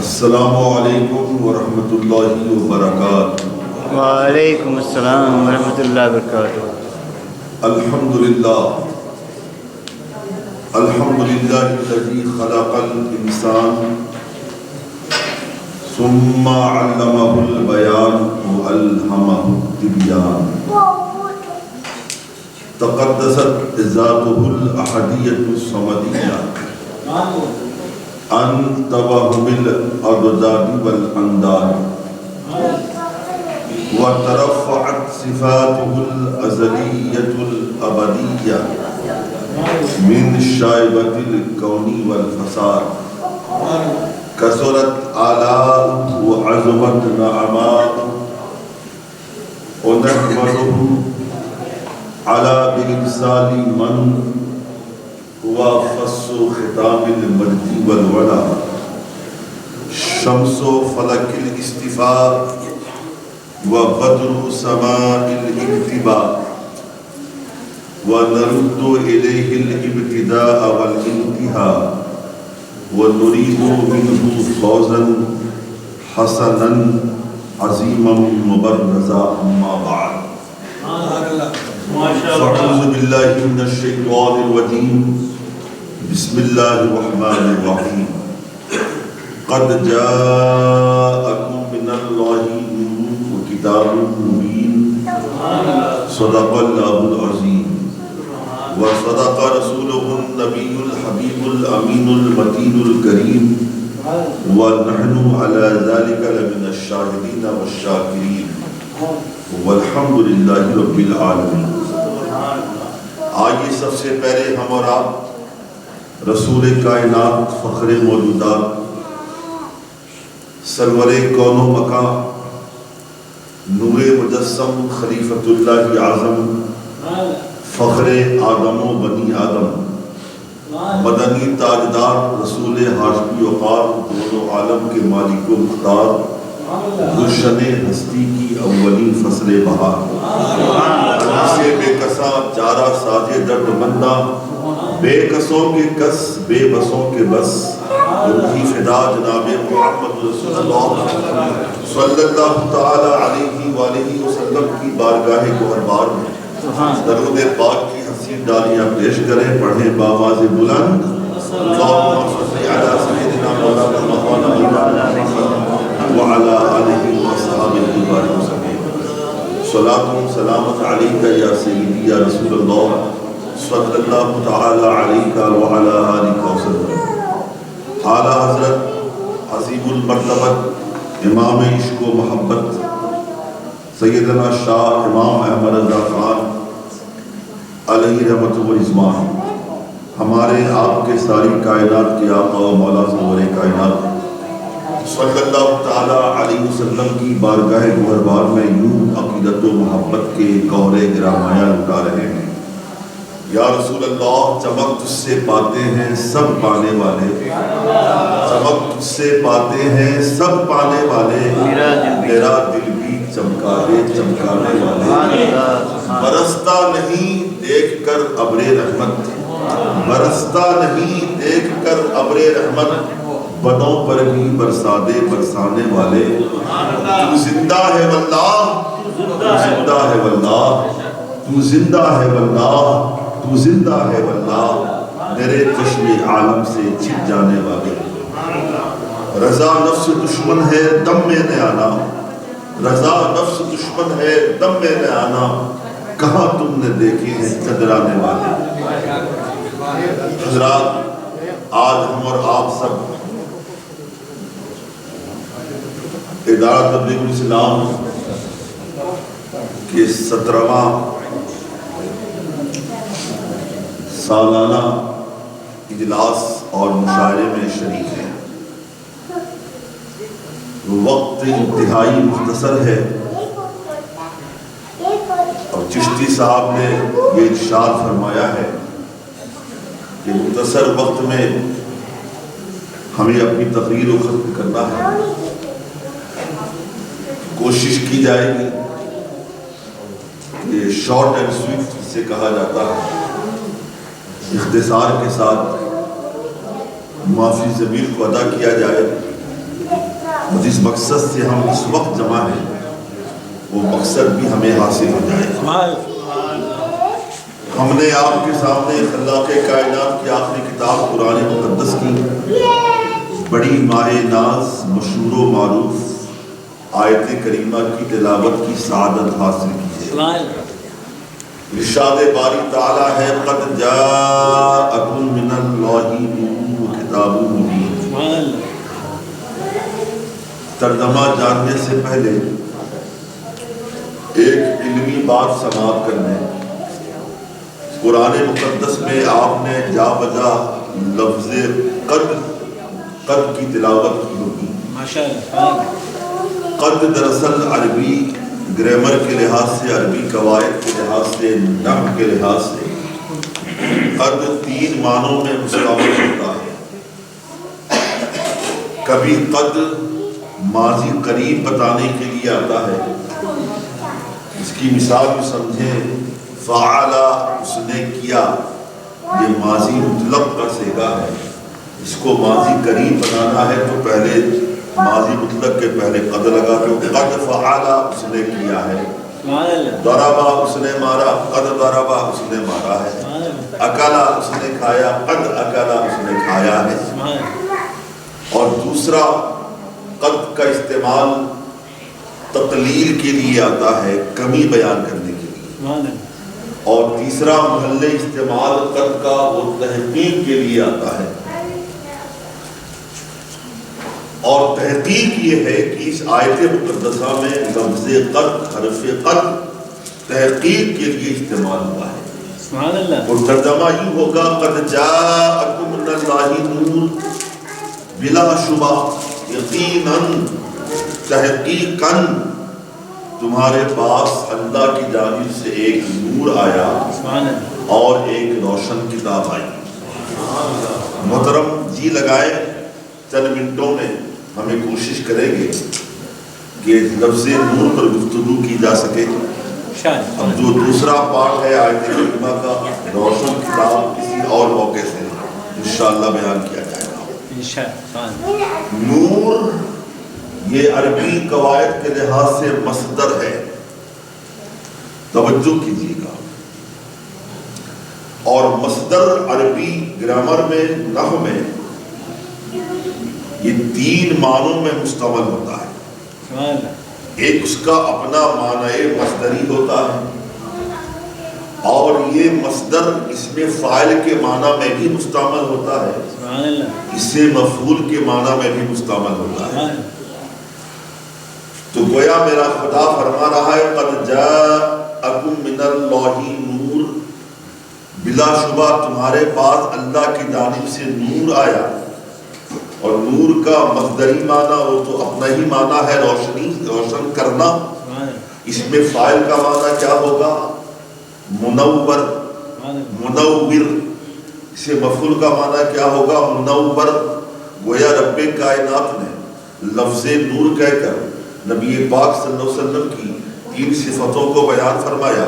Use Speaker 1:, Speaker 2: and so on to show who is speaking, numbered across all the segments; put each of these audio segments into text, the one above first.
Speaker 1: السلام علیکم ورحمۃ اللہ وبرکاتہ۔
Speaker 2: وعلیکم السلام ورحمۃ اللہ وبرکاتہ۔
Speaker 1: الحمدللہ الحمدللہ الذی خلق الانسان ثم علمہ البیان وعلمہ التبیان، تقدست ذاتہ الاحدیۃ الصمدیہ انتبہ بالاضداد والانداد، وترفعت صفاته الازلیۃ الابدیہ من شائبۃ الکون والفساد، کثرت آلاء وعظمت نعمات، ونحمدہ علی بإرسال من هو فص ختام المجد والولا، شمس فلک الاصطفاء وبدر سماء الاجتباء، ونرد إليه الابتداء والانتهاء، ونريد منه فوزا حسنا عظيما مبرزا، أما بعد فأعوذ بالله من الشيطان الرجيم، بسم الله الرحمن الرحيم، قد جاءكم من الله نور وكتاب مبين، صدق الله العظيم، وصدق رسوله النبي الحبيب الأمين المتين الكريم، ونحن على ذلك لمن الشاهدين والشاكرين، والحمد لله رب العالمين۔ آئیے سب سے پہلے ہم اور آپ رسول کائنات، فخر موجودات، سرور کون و مکان، نور مجسم، خلیفۃ اللہ اعظم، فخر آدم و بنی آدم، مدنی تاجدار، رسول ہاشمی وقار، دونوں عالم کے مالک و مختار، گلشن ہستی کی اولین فصل بہار، سے بے کساں چارہ ساجے درد مندہ، بے کسوں کے کس بے بسوں کے بس، ان کی فدا جناب محمد رسول اللہ صلی اللہ تعالی علیہ وآلہ وسلم کی بارگاہ گوہربار میں درود پاک کی حسین ڈالیاں پیش کریں، پڑھیں بآواز بلند، اللہم صلی علی سیدنا مولانا محمد وعلی آلہ وصحبہ وسلم، صلاۃ سلامت علیکہ یا سیدی یا رسول اللہ صلی اللہ تعالی علیکہ وعلی آلہ وسلم۔ اعلیٰ حضرت عظیم المرتبت امام عشق و محبت سیدنا شاہ امام احمد رضا خان علیہ رحمت و رضوان، ہمارے آپ کے ساری کائنات کے آقا و مولا سرور کائنات صلی اللہ تعالی علیہ وسلم کی بارگاہ گوہربار میں یوں عقیدت و محبت کے گہر گرامایا لٹا رہے ہیں۔ یا رسول اللہ، چمک تجھ سے پاتے ہیں سب پانے والے، چمک تجھ سے پاتے ہیں سب پانے والے، میرا دل بھی چمکا دے چمکانے والے، برستا نہیں دیکھ کر ابر رحمت، برستا نہیں دیکھ کر ابر رحمت، بدوں پر بھی برسا دے برسانے والے، تو زندہ ہے واللہ، تو زندہ ہے واللہ، تو زندہ ہے واللہ، تو زندہ ہے واللہ، میرے چشم عالم سے چھپ جانے والے، رضا نفس دشمن ہے دم میں نہ آنا، رضا نفس دشمن ہے دم میں نہ آنا، کہاں تم نے دیکھے ہیں چدرانے والے۔ حضرات، آج ہم اور آپ سب ادارہ تبلیغ الاسلام کے 17واں سالانہ اجلاس اور مشاعرے میں شریک ہیں۔ وقت انتہائی مختصر ہے اور چشتی صاحب نے یہ ارشاد فرمایا ہے کہ مختصر وقت میں ہمیں اپنی تقریر کو ختم کرنا ہے۔ کوشش کی جائے گی کہ شارٹ اینڈ سویٹ سے کہا جاتا ہے، اختصار کے ساتھ معافی ضمیر کو ادا کیا جائے اور جس مقصد سے ہم اس وقت جمع ہیں وہ مقصد بھی ہمیں حاصل ہو جائے۔ ہم نے آپ کے سامنے خلاق کائنات کی آخری کتاب قرآن مقدس کی بڑی ماہ ناز مشہور و معروف آیت کریمہ کی تلاوت کی سعادت حاصل کی ہے۔ ارشاد باری تعالیٰ ہے قد جاءکم من اللہ نور و کتاب مبین۔ ترجمہ جاننے سے پہلے ایک علمی بات سماعت کرنے، قرآن مقدس میں آپ نے جا بجا لفظ قد کی تلاوت کی ہوگی۔ قد دراصل عربی گرامر کے لحاظ سے، عربی قواعد کے لحاظ سے، نحو کے لحاظ سے قد 3 معنوں میں مستعمل ہوتا ہے۔ کبھی قد ماضی قریب بتانے کے لیے آتا ہے، اس کی مثال بھی سمجھیں، فعلا اس نے کیا، یہ ماضی مطلق کا صیغہ ہے۔ اس کو ماضی قریب بنانا ہے تو پہلے ماضی مطلق کے پہلے قد لگا دو، قد فعلا اس نے کیا ہے۔ ضربا اس نے مارا، قد ضربا اس نے مارا ہے۔ اکلا اس نے کھایا، قد اکلا اس نے کھایا ہے۔ اور دوسرا قد کا استعمال تقلیل کے لیے آتا ہے، کمی بیان کرنے کے لیے۔ اور تیسرا محل استعمال قد کا وہ تحقیق کے لیے آتا ہے۔ اور تحقیق یہ ہے کہ اس آیت مقدسہ میں لفظ قد، حرف قد تحقیق کے لیے استعمال ہوا ہے۔ اور ترجمہ یوں ہوگا قد جاءکم من اللہ نور، بلا شبہ، یقیناً، تحقیقاً تمہارے پاس اللہ کی جانب سے ایک نور آیا اور ایک روشن کتاب آئی۔ محترم جی لگائے، چند منٹوں میں ہمیں کوشش کریں گے کہ لفظ نور پر گفتگو کی جا سکے۔ اب جو دوسرا پارٹ ہے آیت کریمہ کا، روشن کتاب، کسی اور موقع سے انشاءاللہ بیان کیا جائے گا۔ نور یہ عربی قواعد کے لحاظ سے مصدر ہے، توجہ کیجیے گا۔ اور مصدر عربی گرامر میں، نحو میں یہ 3 معنوں میں مشتمل ہوتا ہے۔ ایک اس کا اپنا معنی مصدری ہوتا ہے، اور یہ مصدر اس میں فاعل کے معنی میں بھی مستعمل ہوتا ہے، اس سے مفعول کے معنی میں بھی مستعمل ہوتا ہے۔ تو گویا میرا خدا فرما رہا ہے قد جاءکم من اللہ نور، بلا شبہ تمہارے پاس اللہ کی جانب سے نور آیا۔ اور نور کا مصدری معنی وہ تو اپنا ہی معنی ہے، روشنی، روشن کرنا۔ اس میں فاعل کا معنی کیا ہوگا؟ منور، منور۔ اسے مفعول کا معنی کیا ہوگا؟ منور۔ گویا رب کائنات نے لفظ نور کہہ کر نبی پاک صلی اللہ علیہ وسلم کی 3 صفتوں کو بیان فرمایا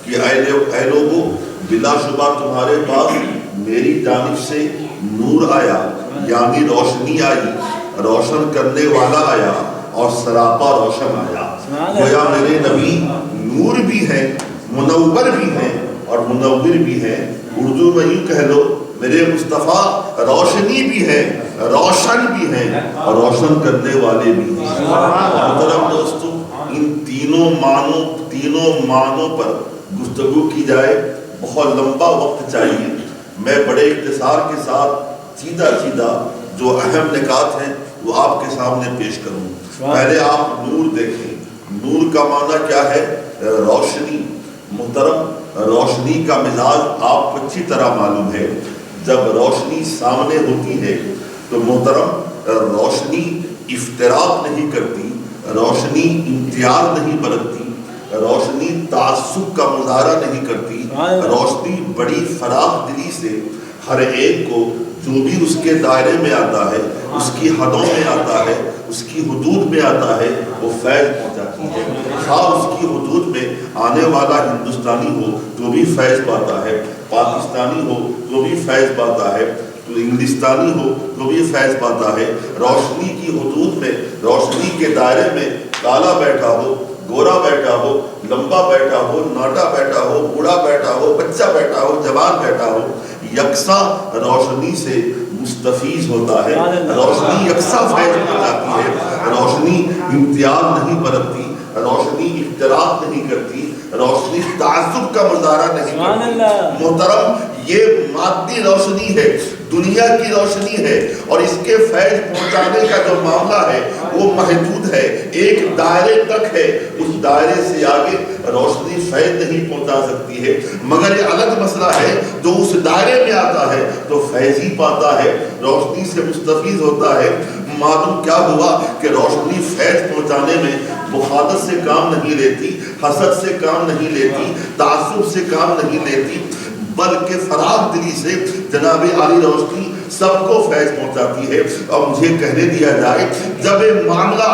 Speaker 1: کہ اے لوگو، بلا شبہ تمہارے پاس میری جانب سے نور آیا، یعنی روشنی آئی، روشن کرنے والا آیا اور سراپا روشن آیا۔ گویا میرے نبی نور بھی ہیں، منور بھی ہیں اور منور بھی ہیں۔ اردو میں یوں کہہ لو، میرے مصطفیٰ روشنی بھی ہے، روشن بھی ہے اور روشن کرنے والے بھی ہیں۔ محترم دوستو، ان تینوں معنوں پر گفتگو کی جائے بہت لمبا وقت چاہیے۔ میں بڑے اختصار کے ساتھ سیدھا جو اہم نکات ہیں وہ آپ کے سامنے پیش کروں۔ پہلے آپ نور دیکھیں۔ نور کا معنی کیا ہے؟ روشنی۔ محترم، روشنی کا مزاج آپ کو اچھی طرح معلوم ہے۔ جب روشنی سامنے ہوتی ہے تو محترم روشنی افتراق نہیں کرتی، روشنی امتیاز نہیں برتتی، روشنی تعصب کا مظاہرہ نہیں کرتی۔ روشنی بڑی فراخ دلی سے ہر ایک کو جو بھی اس کے دائرے میں آتا ہے، اس کی حدوں میں آتا ہے، اس کی حدود میں آتا ہے، وہ فیض پہنچاتی ہے۔ خواہ اس کی حدود میں آنے والا ہندوستانی ہو تو بھی فیض پاتا ہے، پاکستانی ہو تو بھی فیض پاتا ہے۔ تو انگلستانی ہو تو بھی فیض پاتا ہے. روشنی کی حدود میں، روشنی کے دائرے میں کالا بیٹھا ہو، گورا بیٹھا ہو، لمبا بیٹھا ہو، ناٹا بیٹھا ہو، بوڑھا بیٹھا ہو، بچہ بیٹھا ہو، جوان بیٹھا ہو، یکساں روشنی سے مستفیض ہوتا ہے. روشنی یکساں فیض پہنچاتی ہے. روشنی امتیاز نہیں برتتی، روشنی اختلاف نہیں کرتی، روشنی تعصب کا مظاہرہ نہیں کرتی. محترم، یہ مادی روشنی ہے، دنیا کی روشنی ہے، اور اس کے فیض پہنچانے کا جو معاملہ ہے وہ محدود ہے، ایک دائرے تک ہے. اس دائرے سے آگے روشنی فیض نہیں پہنچا سکتی ہے. مگر یہ الگ مسئلہ ہے، جو اس دائرے میں آتا ہے تو فیض ہی پاتا ہے، روشنی سے مستفیض ہوتا ہے. معلوم کیا ہوا کہ روشنی فیض پہنچانے میں مخالفت سے کام نہیں لیتی، حسد سے کام نہیں لیتی، تعصب سے کام نہیں لیتی، بلکہ فراغ دلی سے جناب عالی روشنی سب کو فیض پہنچاتی ہے. اور مجھے کہنے دیا جائے، جب یہ معاملہ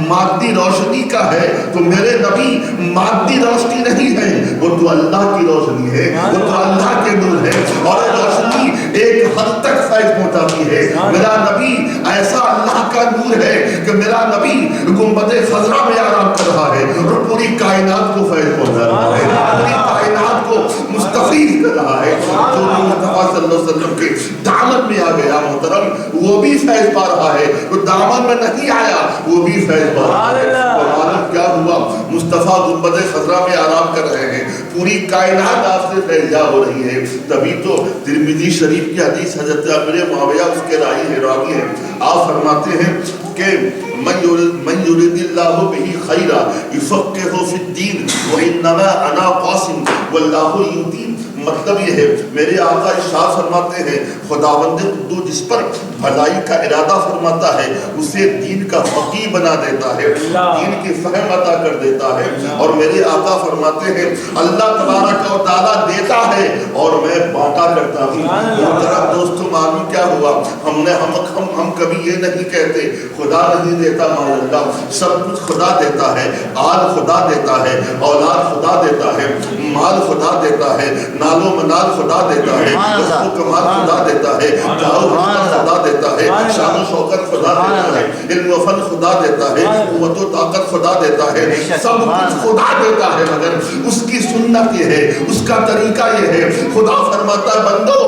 Speaker 1: مادی روشنی کا ہے تو میرے نبی مادی روشنی نہیں ہے، وہ تو اللہ کی روشنی ہے، وہ تو اللہ کے نور ہے، اور روشنی ایک حد تک فیض پہنچاتی ہے. میرا نبی ایسا اللہ کا نور ہے کہ میرا نبی گنبد خضرا میں آرام کر رہا ہے اور پوری کائنات کو فیض پہنچا رہا ہے، پوری کائنات کو مستفیض کر رہا ہے. جو مصطفیٰ صلی اللہ علیہ وسلم کے دامن میں آ گیا محترم، وہ بھی فیض پا رہا ہے. جو دامن میں نہیں آیا وہ بھی فیض پا رہا ہے. اور معلوم کیا ہوا، مصطفیٰ گنبد خضرا میں آرام کر رہے ہیں، پوری کائنات آپ سے فیضیاب ہو رہی ہے. تبھی تو ترمذی شریف کی حدیث حضرت عامر معاویہ اس کے راوی ہیں، آپ فرماتے ہیں کہ من یرید اللہ بہ خیرا یفقہہ فی الدین وانما انا قاسم واللہ یؤتی. مطلب یہ ہے، میرے آقا ارشاد فرماتے ہیں، خداوند قدوس جس پر بھلائی کا ارادہ فرماتا ہے اسے دین کا فقیہ بنا دیتا ہے، دین کی فہم عطا کر دیتا ہے. اور میرے آقا فرماتے ہیں اللہ تبارک و تعالیٰ دیتا ہے اور میں بانٹا کرتا ہوں. محترم دوستو، معلوم کیا ہوا، ہم کبھی یہ نہیں کہتے خدا نہیں دیتا، مان اللہ سب کچھ خدا دیتا ہے. آل خدا دیتا ہے، اولاد خدا دیتا ہے، مال خدا دیتا ہے، نال و منال خدا دیتا ہے، رزق و کمال خدا دیتا ہے، جاہ و رتبہ خدا دیتا ہے، شان و شوکت خدا دیتا ہے، علم و فن خدا دیتا ہے، قوت و طاقت خدا دیتا ہے، سب کچھ خدا دیتا ہے. مگر اس کی سنت یہ ہے، اس کا طریقہ یہ ہے، خدا فرماتا ہے بندو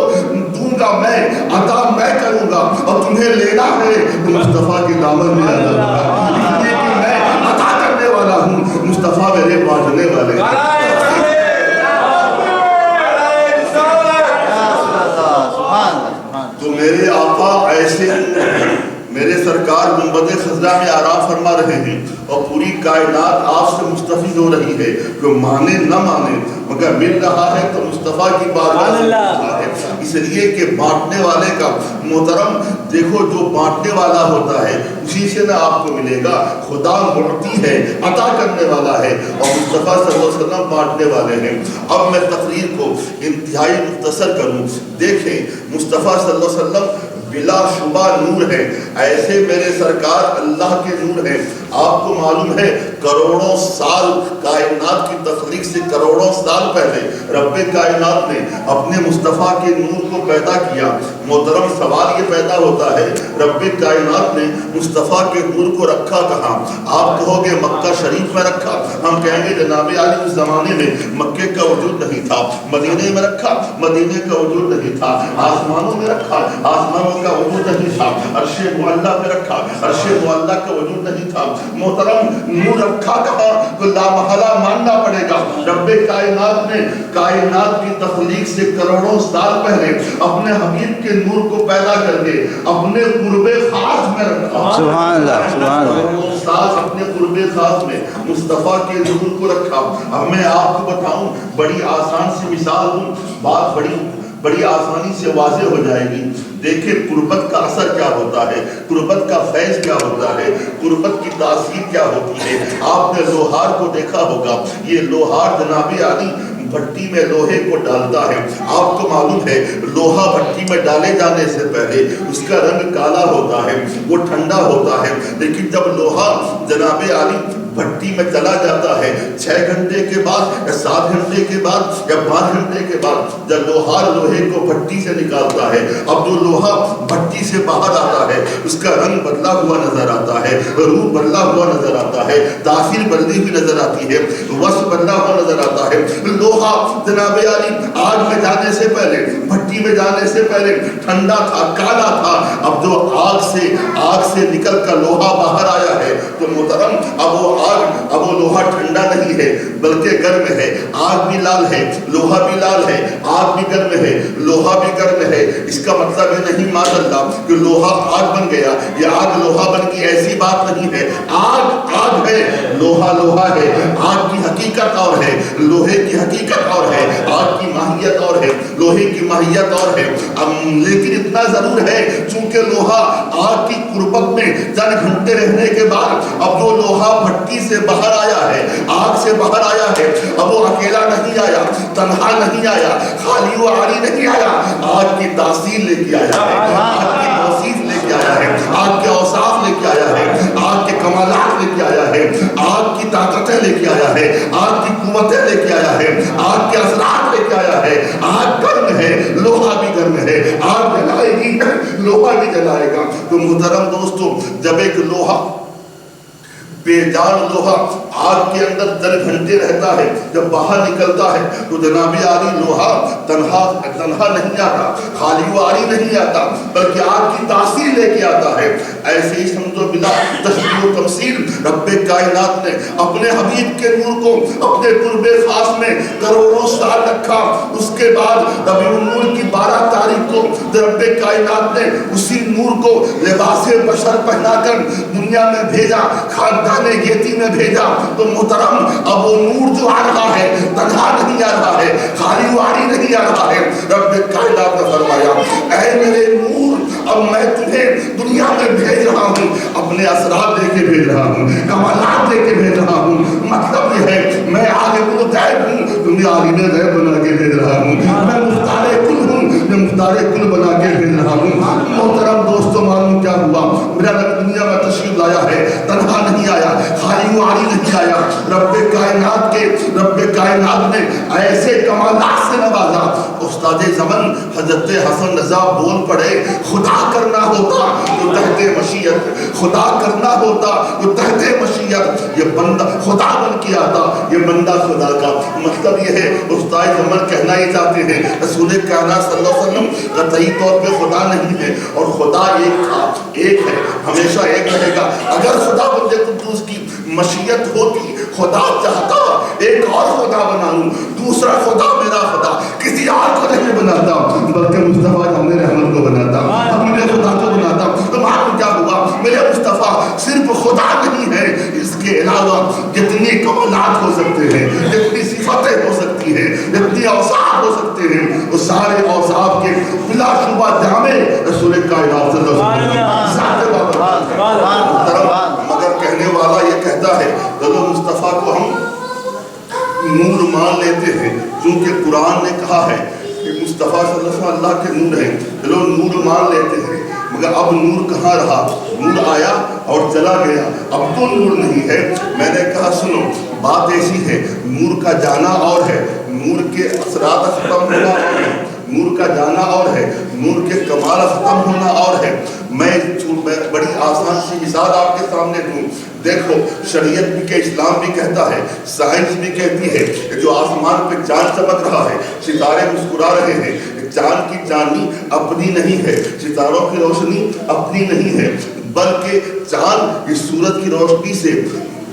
Speaker 1: دوں گا میں، عطا میں کروں گا، اور تمہیں لینا ہے تو مصطفیٰ کی دامن میں آنا ہے، اس لیے کہ میں عطا کرنے والا ہوں، مصطفیٰ میرے بانٹنے والے ہیں. تو میرے آقا ایسے میرے سرکار گنبد خضرا میں آرام فرما رہے ہیں اور پوری کائنات آپ سے مستفیض ہو رہی ہے. جو مانے نہ مانے مگر مل رہا ہے تو مصطفیٰ کی بارگاہ سے ملتا ہے. اس لیے کہ بانٹنے والے کا محترم دیکھو، جو بانٹنے والا ہوتا ہے اسی سے نہ آپ کو ملے گا. خدا معطی ہے، عطا کرنے والا ہے، اور مصطفیٰ صلی اللہ علیہ وسلم بانٹنے والے ہیں. اب میں تقریر کو انتہائی مختصر کروں. دیکھیں مصطفیٰ صلی اللہ علیہ وسلم بلا شبہ نور ہے، ایسے میرے سرکار اللہ کے نور ہیں. آپ کو معلوم ہے کروڑوں سال کائنات کی تخلیق سے کروڑوں سال پہلے رب کائنات نے اپنے مصطفیٰ کے نور کو پیدا کیا. محترم سوال یہ پیدا ہوتا ہے، رب کائنات نے مصطفیٰ کے نور کو رکھا کہاں؟ آپ کہو گے مکہ شریف میں رکھا، ہم کہیں گے جناب عالی اس زمانے میں مکے کا وجود نہیں تھا. مدینے میں رکھا، مدینے کا وجود نہیں تھا. آسمانوں میں رکھا، آسمانوں کا وجود نہیں تھا. عرش معلیٰ میں رکھا، عرش معلیٰ کا وجود نہیں تھا. محترم نور رکھا کہاں؟ تو لامحالہ ماننا پڑے گا رب کائنات نے کائنات کی تخلیق سے کروڑوں سال پہلے اپنے حبیب کے نور کو پیدا کر کے اپنے قرب خاص میں رکھا.
Speaker 2: سبحان اللہ، سبحان اللہ.
Speaker 1: اپنے قرب خاص میں مصطفیٰ کے نور کو رکھا. اب میں آپ کو بتاؤں، بڑی آسان سی مثال ہوں، بات بڑی آسانی سے واضح ہو جائے گی. دیکھیں قربت کا اثر کیا ہوتا ہے، قربت کا فیض کیا ہوتا ہے، قربت کی تاثیر کیا ہوتی ہے. آپ نے لوہار کو دیکھا ہوگا، یہ لوہار جناب عالی بھٹی میں لوہے کو ڈالتا ہے. آپ کو معلوم ہے لوہا بھٹی میں ڈالے جانے سے پہلے اس کا رنگ کالا ہوتا ہے، وہ ٹھنڈا ہوتا ہے. لیکن جب لوہا جناب عالی بھٹی میں چلا جاتا ہے 6 گھنٹے کے بعد یا 7 گھنٹے کے بعد یا 5 گھنٹے کے بعد جب لوہار لوہے کو بھٹی سے نکالتا ہے، اب جو لوہا بھٹی سے باہر آتا ہے اس کا رنگ بدلا ہوا نظر آتا ہے، روح بدلا ہوا نظر آتا ہے، تاثیر بدلی ہوئی نظر آتی ہے، وصف بدلا ہوا نظر آتا ہے۔ لوہا جناب عالی آگ میں جانے سے پہلے، بھٹی میں جانے سے پہلے ٹھنڈا تھا، کالا تھا، اب جو آگ سے نکل کر لوہا باہر آیا ہے تو محترم اب وہ لوہا ٹھنڈا نہیں ہے بلکہ گرم ہے۔ آگ بھی لال ہے، لوہا بھی لال ہے، آگ بھی گرم ہے، لوہا بھی گرم ہے۔ اس کا مطلب یہ نہیں معاذ اللہ کہ لوہا آگ بن گیا یا آگ لوہا بن گئی، ایسی بات نہیں ہے۔ آگ ہے، لوہا لوہا ہے، آگ کی حقیقت اور ہے، لوہے کی حقیقت اور ہے، آگ کی ماہیت اور ہے، لوہے کی ماہیت اور ہے۔ لیکن اتنا ضرور ہے چونکہ لوہا آگ کی قربت میں چند گھنٹے رہنے کے بعد اب جو لوہا بھٹی سے باہر آیا ہے، آگ سے باہر آیا ہے، اب وہ اکیلا نہیں آیا، تنہا نہیں آیا، خالی و عاری نہیں آیا، آگ کی تاثیر لے کے آیا ہے، آگ کی توصیف لے کے آیا ہے، آگ کے اوصاف لے کے آیا ہے، آگ کے کمالات لے کے آیا ہے، آگ کی طاقتیں لے کے آیا ہے، آگ کی قوتیں لے کے آیا ہے، آگ کے اثرات لے کے آیا ہے۔ آگ گرم ہے، لوہا بھی گرم ہے، آگ جلائے گی، لوہا بھی جلائے گا۔ تو محترم دوستو، جب ایک لوہا بے جان لوہا آگ کے اندر 10 گھنٹے رہتا ہے، جب باہر نکلتا ہے تو جناب عالی لوہا تنہا نہیں آتا، خالی و عاری نہیں آتا، بلکہ آگ کی تاثیر لے کے آتا ہے۔ ایسے ہی سمجھو بلا تشبیہ و تمثیل رب کائنات نے اپنے حبیب کے نور کو اپنے قرب خاص میں کروڑوں سال رکھا، اس کے بعد ربیع النور کی 12 تاریخ کو رب کائنات نے اسی نور کو لباس بشر پہنا کر دنیا میں بھیجا، خاندان گیتی میں بھیجا۔ تو محترم اب وہ نور جو آ رہا ہے تنہا نہیں آ رہا ہے، خالی واری نہیں آ رہا ہے۔ رب کائنات نے فرمایا اے میرے نور، اب میں تمہیں دنیا میں بھیج رہا ہوں، اپنے اسرار لے کے بھیج رہا ہوں، کمالات لے کے بھیج رہا ہوں۔ مطلب یہ ہے میں عالم الغیب ہوں، تمہیں عالم غیب بنا کے بھیج رہا ہوں، میں مختار کل ہوں، میں مختار کل بنا کے بھیج رہا ہوں۔ محترم دوستو، معلوم کیا ہوا؟ میرا رب دنیا میں تشریف لایا ہے، تنہا نہیں آیا، خالی و عاری نہیں آیا۔ رب کائنات نے ایسے کمالات سے نوازا، استاد زمن حضرت حسن رضا بول پڑے خدا کرنا ہوتا تو تحت مشیت، خدا کرنا ہوتا تو تحت مشیت، یہ بندہ خدا بن کے آتا، یہ بندہ خدا کا۔ مطلب یہ ہے استاد زمن کہنا یہ چاہتے ہیں رسول کائنات صلی اللہ علیہ وسلم قطعی طور پہ خدا نہیں ہے، اور خدا ایک تھا، ایک ہے، ہمیشہ ایک رہے گا۔ اگر خدا بندے تو اس کی مشیت ہوتی، خدا چاہتا ایک اور خدا بناؤں، دوسرا خدا میرا خدا کسی اور کو نہیں بناتا بلکہ مصطفیٰ ہم نے رحمت کو بناتا، حبیب خدا کو بناتا۔ تو معلوم کیا ہوا؟ میرے مصطفیٰ صرف خدا نہیں ہے، اس کے علاوہ جتنی کمالات ہو سکتے ہیں، جتنی صفتیں ہو سکتی ہیں، جتنی اوصاف ہو سکتے ہیں، وہ سارے اوصاف کے بلا شبہ جامع رسول کائنات صلی اللہ علیہ وسلم ذات بابر۔ مگر کہنے والا یہ کہتا ہے چلو مصطفیٰ کو ہم نور مان لیتے ہیں، کیونکہ قرآن نے کہا ہے کہ مصطفیٰ صلی اللہ علیہ وسلم اللہ کے نور ہیں، چلو نور مان لیتے ہیں۔ مگر اب نور کہاں رہا؟ نور آیا اور چلا گیا، اب تو نور نہیں ہے۔ میں نے کہا سنو، بات ایسی ہے، نور کا جانا اور ہے، نور کے اثرات ختم ہونا اور ہے، نور کا جانا اور ہے، نور کے کمال ختم ہونا اور ہے۔ میں بڑی آسان سی مثال آپ کے سامنے دوں۔ دیکھو، شریعت بھی کہ اسلام بھی کہتا ہے، سائنس بھی کہتی ہے کہ جو آسمان پہ چاند چمک رہا ہے، ستارے مسکرا رہے ہیں، چاند کی چاندنی اپنی نہیں ہے، ستاروں کی روشنی اپنی نہیں ہے، بلکہ چاند اس سورج کی روشنی سے